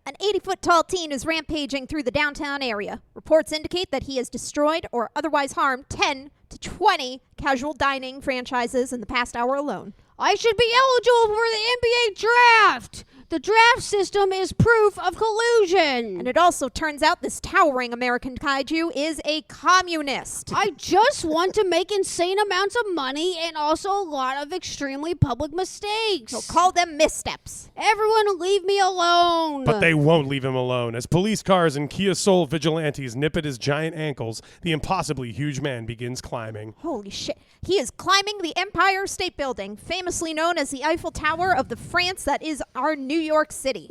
Speaker 4: An 80-foot-tall teen is rampaging through the downtown area. Reports indicate that he has destroyed or otherwise harmed 10 to 20 casual dining franchises in the past hour alone.
Speaker 2: I should be eligible for the NBA draft. The draft system is proof of collusion.
Speaker 4: And it also turns out this towering American kaiju is a communist.
Speaker 2: I just want to make insane amounts of money and also a lot of extremely public mistakes.
Speaker 4: So call them missteps.
Speaker 2: Everyone leave me alone.
Speaker 3: But they won't leave him alone. As police cars and Kia Soul vigilantes nip at his giant ankles, the impossibly huge man begins climbing.
Speaker 4: Holy shit. He is climbing the Empire State Building, famously known as the Eiffel Tower of the France that is our New York City.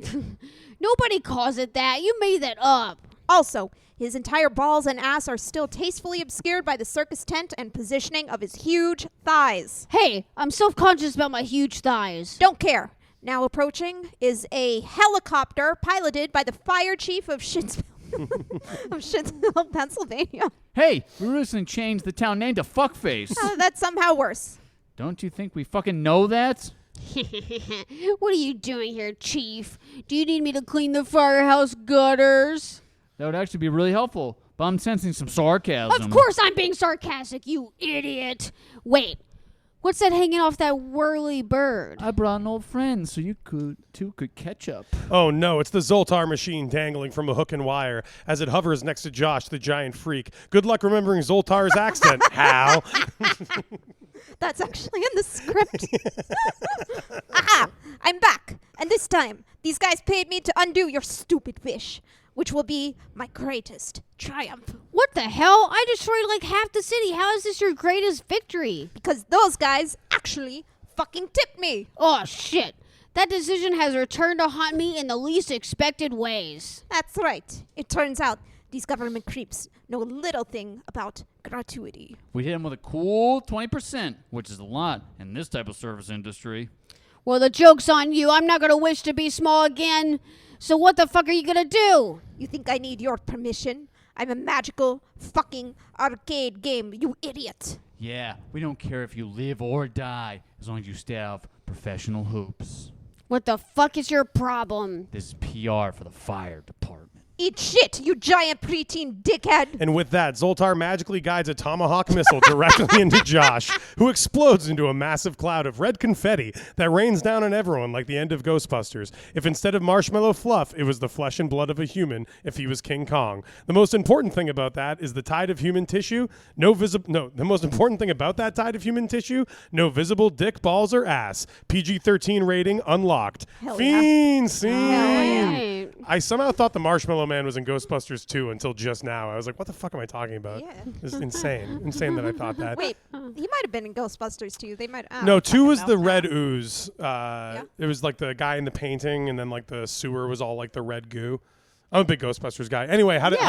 Speaker 2: Nobody calls it that. You made that up.
Speaker 4: Also, his entire balls and ass are still tastefully obscured by the circus tent and positioning of his huge thighs.
Speaker 2: Hey, I'm self-conscious about my huge thighs.
Speaker 4: Don't care. Now approaching is a helicopter piloted by the fire chief of Shitsville, Pennsylvania.
Speaker 1: Hey, we recently changed the town name to Fuckface.
Speaker 4: That's somehow worse.
Speaker 1: Don't you think we fucking know that?
Speaker 2: What are you doing here, Chief? Do you need me to clean the firehouse gutters?
Speaker 1: That would actually be really helpful, but I'm sensing some sarcasm.
Speaker 2: Of course I'm being sarcastic, you idiot. Wait, what's that hanging off that whirly bird?
Speaker 1: I brought an old friend so you could catch up.
Speaker 3: Oh no, it's the Zoltar machine dangling from a hook and wire as it hovers next to Josh, the giant freak. Good luck remembering Zoltar's accent, Hal.
Speaker 4: That's actually in the script. Aha! I'm back. And this time, these guys paid me to undo your stupid wish, which will be my greatest triumph.
Speaker 2: What the hell? I destroyed like half the city. How is this your greatest victory?
Speaker 4: Because those guys actually fucking tipped me.
Speaker 2: Oh, shit. That decision has returned to haunt me in the least expected ways.
Speaker 4: That's right. It turns out these government creeps know a little thing about gratuity.
Speaker 1: We hit him with a cool 20%, which is a lot in this type of service industry.
Speaker 2: Well, the joke's on you. I'm not going to wish to be small again. So what the fuck are you going to do?
Speaker 4: You think I need your permission? I'm a magical fucking arcade game, you idiot.
Speaker 1: Yeah, we don't care if you live or die, as long as you stay out of professional hoops.
Speaker 2: What the fuck is your problem?
Speaker 1: This is PR for the fire department.
Speaker 4: Eat shit, you giant preteen dickhead.
Speaker 3: And with that, Zoltar magically guides a tomahawk missile directly into Josh, who explodes into a massive cloud of red confetti that rains down on everyone like the end of Ghostbusters. If instead of marshmallow fluff, it was the flesh and blood of a human, if he was King Kong. The most important thing about that is the tide of human tissue. The most important thing about that tide of human tissue, no visible dick, balls, or ass. PG-13 rating unlocked.
Speaker 4: Hell
Speaker 3: Fiend scene.
Speaker 2: Right.
Speaker 3: I somehow thought the Marshmallow Man was in Ghostbusters 2 until just now. I was like, what the fuck am I talking about?
Speaker 4: Yeah.
Speaker 3: It's insane. Insane that I thought that.
Speaker 4: Wait, he might have been in Ghostbusters too. They might.
Speaker 3: No, 2 was
Speaker 4: know.
Speaker 3: the red ooze. It was like the guy in the painting, and then like the sewer was all like the red goo. I'm a big Ghostbusters guy. Anyway, how did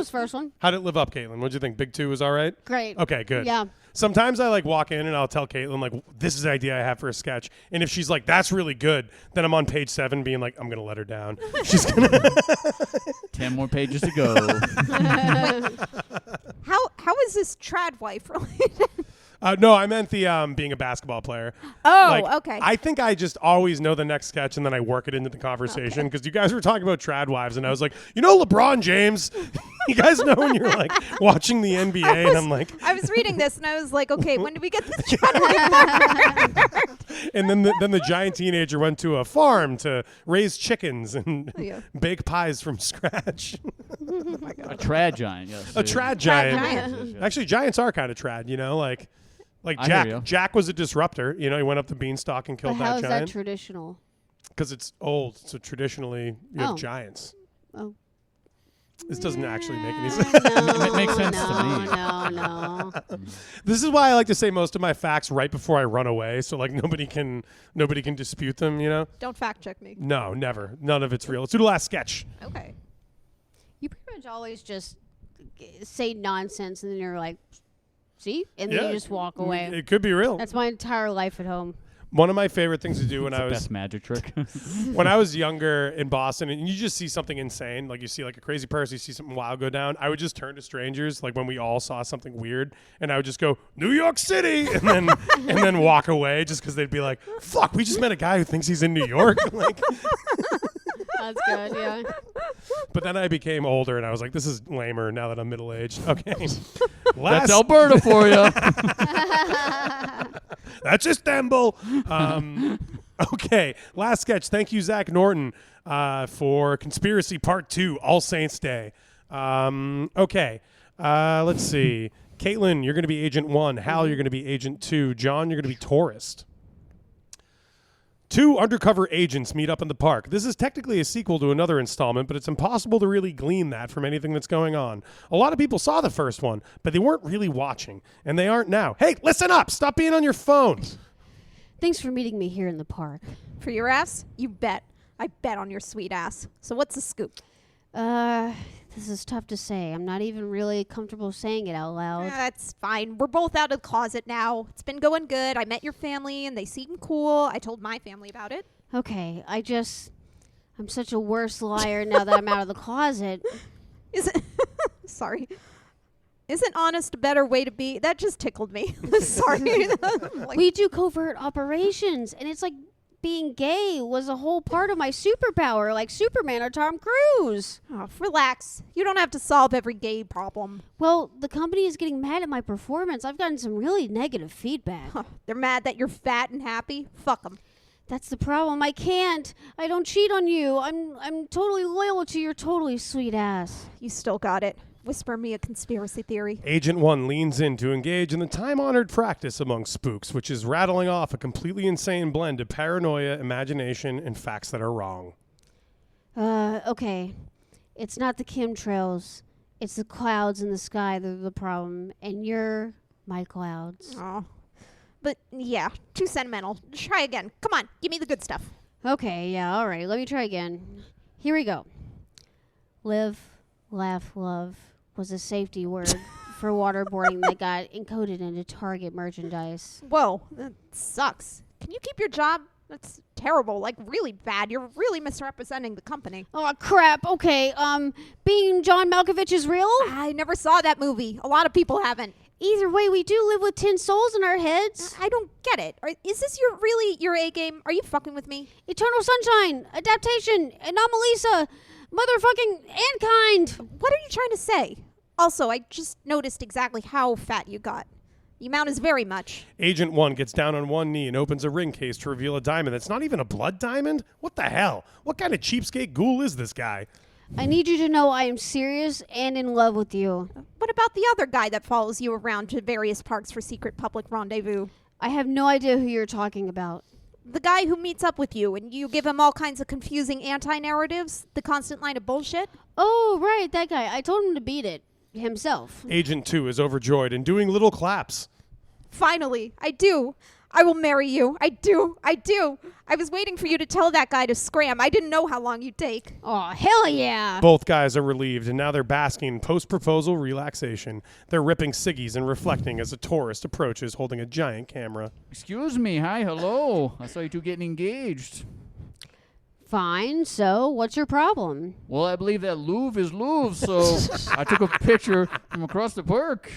Speaker 2: first one.
Speaker 3: how did it live up, Caitlin? What'd you think? Big 2 was all right?
Speaker 2: Great.
Speaker 3: Okay, good.
Speaker 2: Yeah.
Speaker 3: Sometimes I like walk in and I'll tell Caitlin like, this is the idea I have for a sketch, and if she's like, that's really good, then I'm on page 7 being like, I'm gonna let her down. She's gonna
Speaker 1: 10 more pages to go.
Speaker 4: How is this trad wife related?
Speaker 3: No, I meant the being a basketball player.
Speaker 4: Oh,
Speaker 3: Like,
Speaker 4: okay.
Speaker 3: I think I just always know the next sketch and then I work it into the conversation because you guys were talking about trad wives and I was like, you know LeBron James? You guys know when you're like watching the NBA and I'm like,
Speaker 4: I was reading this and I was like, okay, when do we get this trad wife part?
Speaker 3: and then the giant teenager went to a farm to raise chickens and
Speaker 4: Yeah.
Speaker 3: bake pies from scratch.
Speaker 1: A trad giant, yes.
Speaker 3: A trad giant.
Speaker 4: giant.
Speaker 3: Actually, giants are kind of trad, you know, like
Speaker 1: I hear you.
Speaker 3: Jack was a disruptor. You know, he went up the beanstalk and
Speaker 2: But
Speaker 3: killed
Speaker 2: how
Speaker 3: that
Speaker 2: is that
Speaker 3: giant
Speaker 2: traditional?
Speaker 3: because it's old. So traditionally, you have
Speaker 2: Oh.
Speaker 3: giants.
Speaker 2: Oh.
Speaker 3: This doesn't actually make any sense.
Speaker 2: No,
Speaker 1: It makes sense to me.
Speaker 2: No.
Speaker 3: This is why I like to say most of my facts right before I run away, so like nobody can dispute them. You know?
Speaker 4: Don't fact check me.
Speaker 3: No, never. None of it's real. Let's do the last sketch.
Speaker 4: Okay.
Speaker 2: You pretty much always just say nonsense and then you're like, see? And then
Speaker 3: Yeah.
Speaker 2: you just walk away.
Speaker 3: It could be real.
Speaker 2: That's my entire life at home.
Speaker 3: One of my favorite things to do when
Speaker 1: It's
Speaker 3: I
Speaker 1: the
Speaker 3: was
Speaker 1: best magic trick.
Speaker 3: when I was younger in Boston, and you just see something insane, like you see like a crazy person, you see something wild go down. I would just turn to strangers, like when we all saw something weird, and I would just go New York City, and then walk away, just because they'd be like, "Fuck, we just met a guy who thinks he's in New York." Like,
Speaker 2: That's good, yeah.
Speaker 3: but then I became older, and I was like, "This is lamer now that I'm middle aged." Okay,
Speaker 1: That's
Speaker 3: last
Speaker 1: Alberta for you.
Speaker 3: that's Istanbul. Okay, last sketch. Thank you, Zach Norton, for Conspiracy Part 2, All Saints Day. Okay, let's see. Caitlin, you're going to be Agent 1. Hal, you're going to be Agent 2. John, you're going to be Tourist. Two undercover agents meet up in the park. This is technically a sequel to another installment, but it's impossible to really glean that from anything that's going on. A lot of people saw the first one, but they weren't really watching, and they aren't now. Hey, listen up! Stop being on your phone!
Speaker 2: Thanks for meeting me here in the park.
Speaker 4: For your ass? You bet. I bet on your sweet ass. So what's the scoop?
Speaker 2: This is tough to say. I'm not even really comfortable saying it out loud.
Speaker 4: That's fine. We're both out of the closet now. It's been going good. I met your family, and they seem cool. I told my family about it.
Speaker 2: Okay, I'm such a worse liar now that I'm out of the closet.
Speaker 4: Sorry. Isn't honest a better way to be? That just tickled me. Sorry.
Speaker 2: We do covert operations, and it's like being gay was a whole part of my superpower, like Superman or Tom Cruise.
Speaker 4: Oh, relax. You don't have to solve every gay problem.
Speaker 2: Well, the company is getting mad at my performance. I've gotten some really negative feedback.
Speaker 4: They're mad that you're fat and happy? Fuck them.
Speaker 2: That's the problem. I can't. I don't cheat on you. I'm totally loyal to your totally sweet ass.
Speaker 4: You still got it. Whisper me a conspiracy theory.
Speaker 3: Agent 1 leans in to engage in the time-honored practice among spooks, which is rattling off a completely insane blend of paranoia, imagination, and facts that are wrong.
Speaker 2: Okay. It's not the chemtrails. It's the clouds in the sky that are the problem. And you're my clouds.
Speaker 4: Oh. But yeah, too sentimental. Try again. Come on, give me the good stuff.
Speaker 2: Okay, yeah, all right. Let me try again. Here we go. Live, laugh, love was a safety word for waterboarding that got encoded into Target merchandise.
Speaker 4: Whoa, that sucks. Can you keep your job? That's terrible, like really bad. You're really misrepresenting the company.
Speaker 2: Oh, crap. Okay, being John Malkovich is real?
Speaker 4: I never saw that movie. A lot of people haven't.
Speaker 2: Either way, we do live with 10 souls in our heads.
Speaker 4: I don't get it. Is this really your A game? Are you fucking with me?
Speaker 2: Eternal sunshine, adaptation, anomalisa, motherfucking Ankind.
Speaker 4: What are you trying to say? Also, I just noticed exactly how fat you got. The amount is very much.
Speaker 3: Agent 1 gets down on one knee and opens a ring case to reveal a diamond that's not even a blood diamond? What the hell? What kind of cheapskate ghoul is this guy?
Speaker 2: I need you to know I am serious and in love with you.
Speaker 4: What about the other guy that follows you around to various parks for secret public rendezvous?
Speaker 2: I have no idea who you're talking about.
Speaker 4: The guy who meets up with you and you give him all kinds of confusing anti-narratives? The constant line of bullshit?
Speaker 2: Oh, right, that guy. I told him to beat it himself.
Speaker 3: Agent 2 is overjoyed and doing little claps.
Speaker 4: Finally, I do. I will marry you. I do. I was waiting for you to tell that guy to scram. I didn't know how long you'd take.
Speaker 2: Oh, hell yeah.
Speaker 3: Both guys are relieved, and now they're basking in post-proposal relaxation. They're ripping ciggies and reflecting as a tourist approaches holding a giant camera.
Speaker 1: Excuse me. Hi, hello. I saw you two getting engaged.
Speaker 2: Fine, so what's your problem?
Speaker 1: Well, I believe that Louvre is Louvre, so I took a picture from across the park.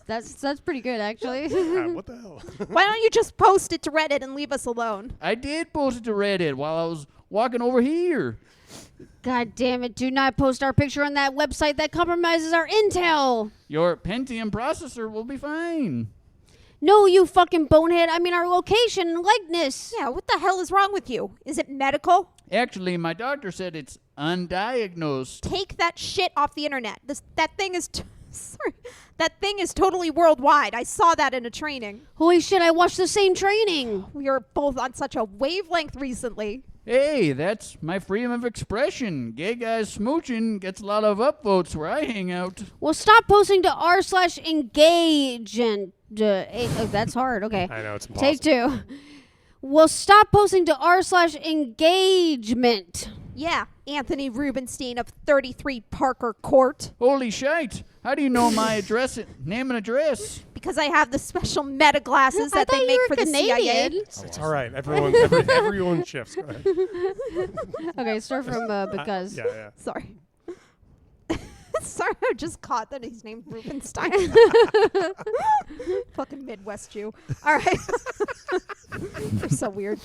Speaker 2: That's pretty good, actually.
Speaker 3: What the hell?
Speaker 4: Why don't you just post it to Reddit and leave us alone?
Speaker 1: I did post it to Reddit while I was walking over here.
Speaker 2: God damn it, do not post our picture on that website that compromises our intel.
Speaker 1: Your Pentium processor will be fine.
Speaker 2: No, you fucking bonehead. I mean our location and likeness.
Speaker 4: Yeah, what the hell is wrong with you? Is it medical?
Speaker 1: Actually, my doctor said it's undiagnosed.
Speaker 4: Take that shit off the internet. That thing is... Sorry. That thing is totally worldwide. I saw that in a training.
Speaker 2: Holy shit, I watched the same training.
Speaker 4: We are both on such a wavelength recently.
Speaker 1: Hey, that's my freedom of expression. Gay guys smooching gets a lot of upvotes where I hang out.
Speaker 2: Well, stop posting to r/engagement. That's hard. Okay.
Speaker 3: I know, it's impossible.
Speaker 2: Take two. Well, stop posting to r/engagement.
Speaker 4: Yeah, Anthony Rubenstein of 33 Parker Court.
Speaker 1: Holy shite. How do you know my address, name and address?
Speaker 4: Because I have the special meta glasses
Speaker 2: I
Speaker 4: that they
Speaker 2: thought
Speaker 4: make
Speaker 2: you
Speaker 4: for
Speaker 2: were
Speaker 4: the
Speaker 2: Canadian.
Speaker 4: CIA.
Speaker 3: It's all right. Everyone shifts. Go ahead.
Speaker 2: Okay, start from because.
Speaker 3: Yeah.
Speaker 4: Sorry. Sorry, I just caught that he's named Rubenstein. Fucking Midwest Jew. All right. You're so weird.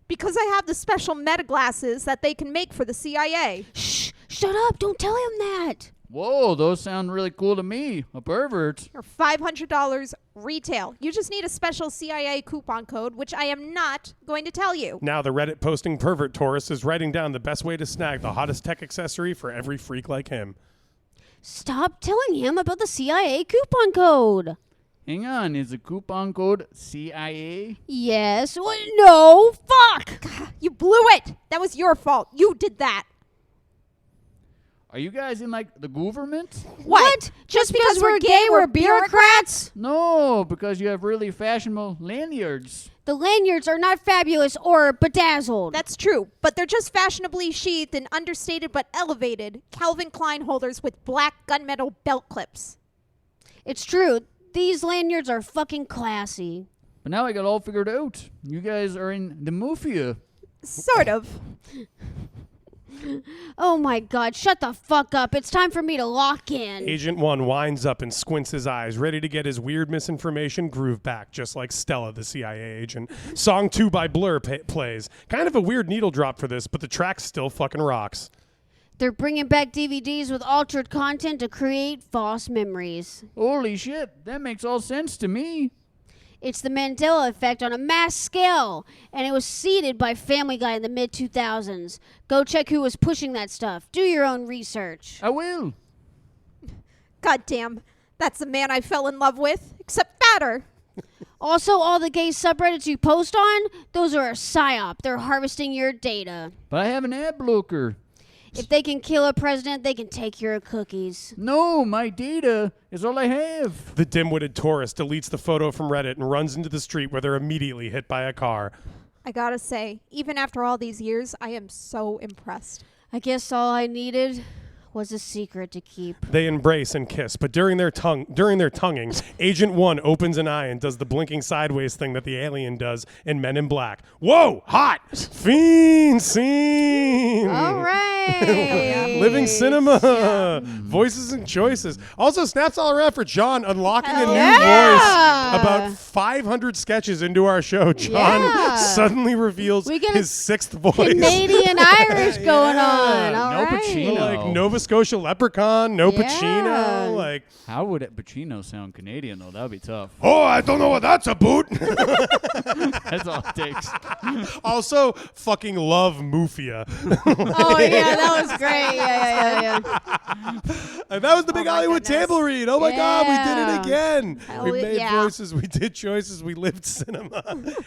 Speaker 4: Because I have the special meta glasses that they can make for the CIA.
Speaker 2: Shh! Shut up! Don't tell him that!
Speaker 1: Whoa, those sound really cool to me. A pervert.
Speaker 4: Or $500 retail. You just need a special CIA coupon code, which I am not going to tell you.
Speaker 3: Now the Reddit posting pervert tourist is writing down the best way to snag the hottest tech accessory for every freak like him.
Speaker 2: Stop telling him about the CIA coupon code.
Speaker 1: Hang on, is the coupon code CIA?
Speaker 2: Yes. No. Fuck.
Speaker 4: You blew it. That was your fault. You did that.
Speaker 1: Are you guys in, like, the gooverment?
Speaker 2: What? Just because we're gay, we're bureaucrats?
Speaker 1: No, because you have really fashionable lanyards.
Speaker 2: The lanyards are not fabulous or bedazzled.
Speaker 4: That's true, but they're just fashionably sheathed in understated but elevated Calvin Klein holders with black gunmetal belt clips.
Speaker 2: It's true. These lanyards are fucking classy.
Speaker 1: But now I got all figured out. You guys are in the moofia.
Speaker 4: Sort of.
Speaker 2: Oh my god, shut the fuck up. It's time for me to lock in.
Speaker 3: Agent 1 winds up and squints his eyes, ready to get his weird misinformation groove back, just like Stella, the CIA agent. Song 2 by Blur plays. Kind of a weird needle drop for this, but the track still fucking rocks.
Speaker 2: They're bringing back DVDs with altered content to create false memories.
Speaker 1: Holy shit, that makes all sense to me.
Speaker 2: It's the Mandela effect on a mass scale, and it was seeded by Family Guy in the mid-2000s. Go check who was pushing that stuff. Do your own research.
Speaker 1: I will.
Speaker 4: Goddamn. That's the man I fell in love with, except fatter.
Speaker 2: Also, all the gay subreddits you post on, those are a psyop. They're harvesting your data.
Speaker 1: But I have an ad blocker.
Speaker 2: If they can kill a president, they can take your cookies.
Speaker 1: No, my data is all I have.
Speaker 3: The dim-witted tourist deletes the photo from Reddit and runs into the street where they're immediately hit by a car.
Speaker 4: I gotta say, even after all these years, I am so impressed.
Speaker 2: I guess all I needed was a secret to keep.
Speaker 3: They embrace and kiss, but during their tonguing, Agent 1 opens an eye and does the blinking sideways thing that the alien does in Men in Black. Whoa, hot! Fiend scene!
Speaker 2: All right.
Speaker 3: Living cinema! Voices and choices. Also, snaps all around for John unlocking a new
Speaker 2: yeah.
Speaker 3: voice. About 500 sketches into our show, John
Speaker 2: Yeah.
Speaker 3: suddenly reveals
Speaker 2: We get
Speaker 3: his sixth voice.
Speaker 2: Canadian Irish going on. All
Speaker 1: No
Speaker 2: right.
Speaker 1: Pacino.
Speaker 3: Like Nova Scotia Leprechaun, no
Speaker 2: Yeah.
Speaker 3: Pacino. Like,
Speaker 1: How would Pacino sound Canadian, though? That would be tough.
Speaker 3: oh, I don't know what that's about.
Speaker 1: That's all it takes.
Speaker 3: Also, fucking love moofia.
Speaker 2: Oh, yeah, that was great. Yeah.
Speaker 3: And that was the big
Speaker 4: my
Speaker 3: Hollywood
Speaker 4: goodness.
Speaker 3: table read. Oh my God, we did
Speaker 2: Yeah.
Speaker 3: it again.
Speaker 4: Hell
Speaker 3: We made
Speaker 4: yeah.
Speaker 3: voices, we did choices, we lived cinema.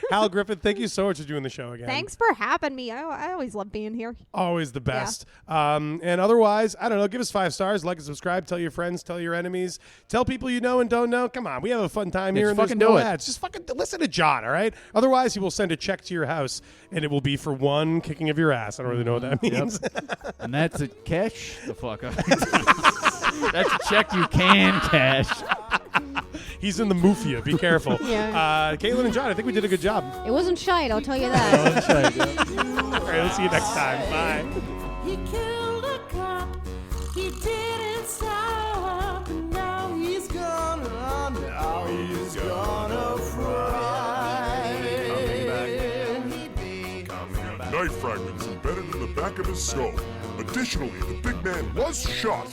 Speaker 3: Hal Griffin, thank you so much for doing the show again.
Speaker 4: Thanks for having me. I always love being here.
Speaker 3: Always the best. And otherwise, I don't know, give us 5 stars, like and subscribe, tell your friends, tell your enemies, tell people you know and don't know. Come on, we have a fun time here.
Speaker 1: Just
Speaker 3: And there's
Speaker 1: fucking
Speaker 3: no
Speaker 1: do it.
Speaker 3: ads. Just fucking listen to John, all right? Otherwise, he will send a check to your house, and it will be for one kicking of your ass. I don't really know what that means.
Speaker 1: And that's a cash the fuck up. That's a check you can cash.
Speaker 3: He's in the moofia. Be careful.
Speaker 2: Yeah.
Speaker 3: Caitlin and John, I think we did a good job.
Speaker 2: It wasn't shite, I'll tell you that.
Speaker 3: All right, let's see you next time. Bye.
Speaker 5: He killed a cop, he didn't stop, and now he's gonna fry.
Speaker 6: Knife fragments embedded in the back of his skull. Additionally, the big man was shot,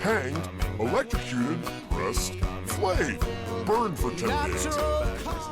Speaker 6: hanged, electrocuted, pressed, flayed, burned for 10 days.
Speaker 5: Natural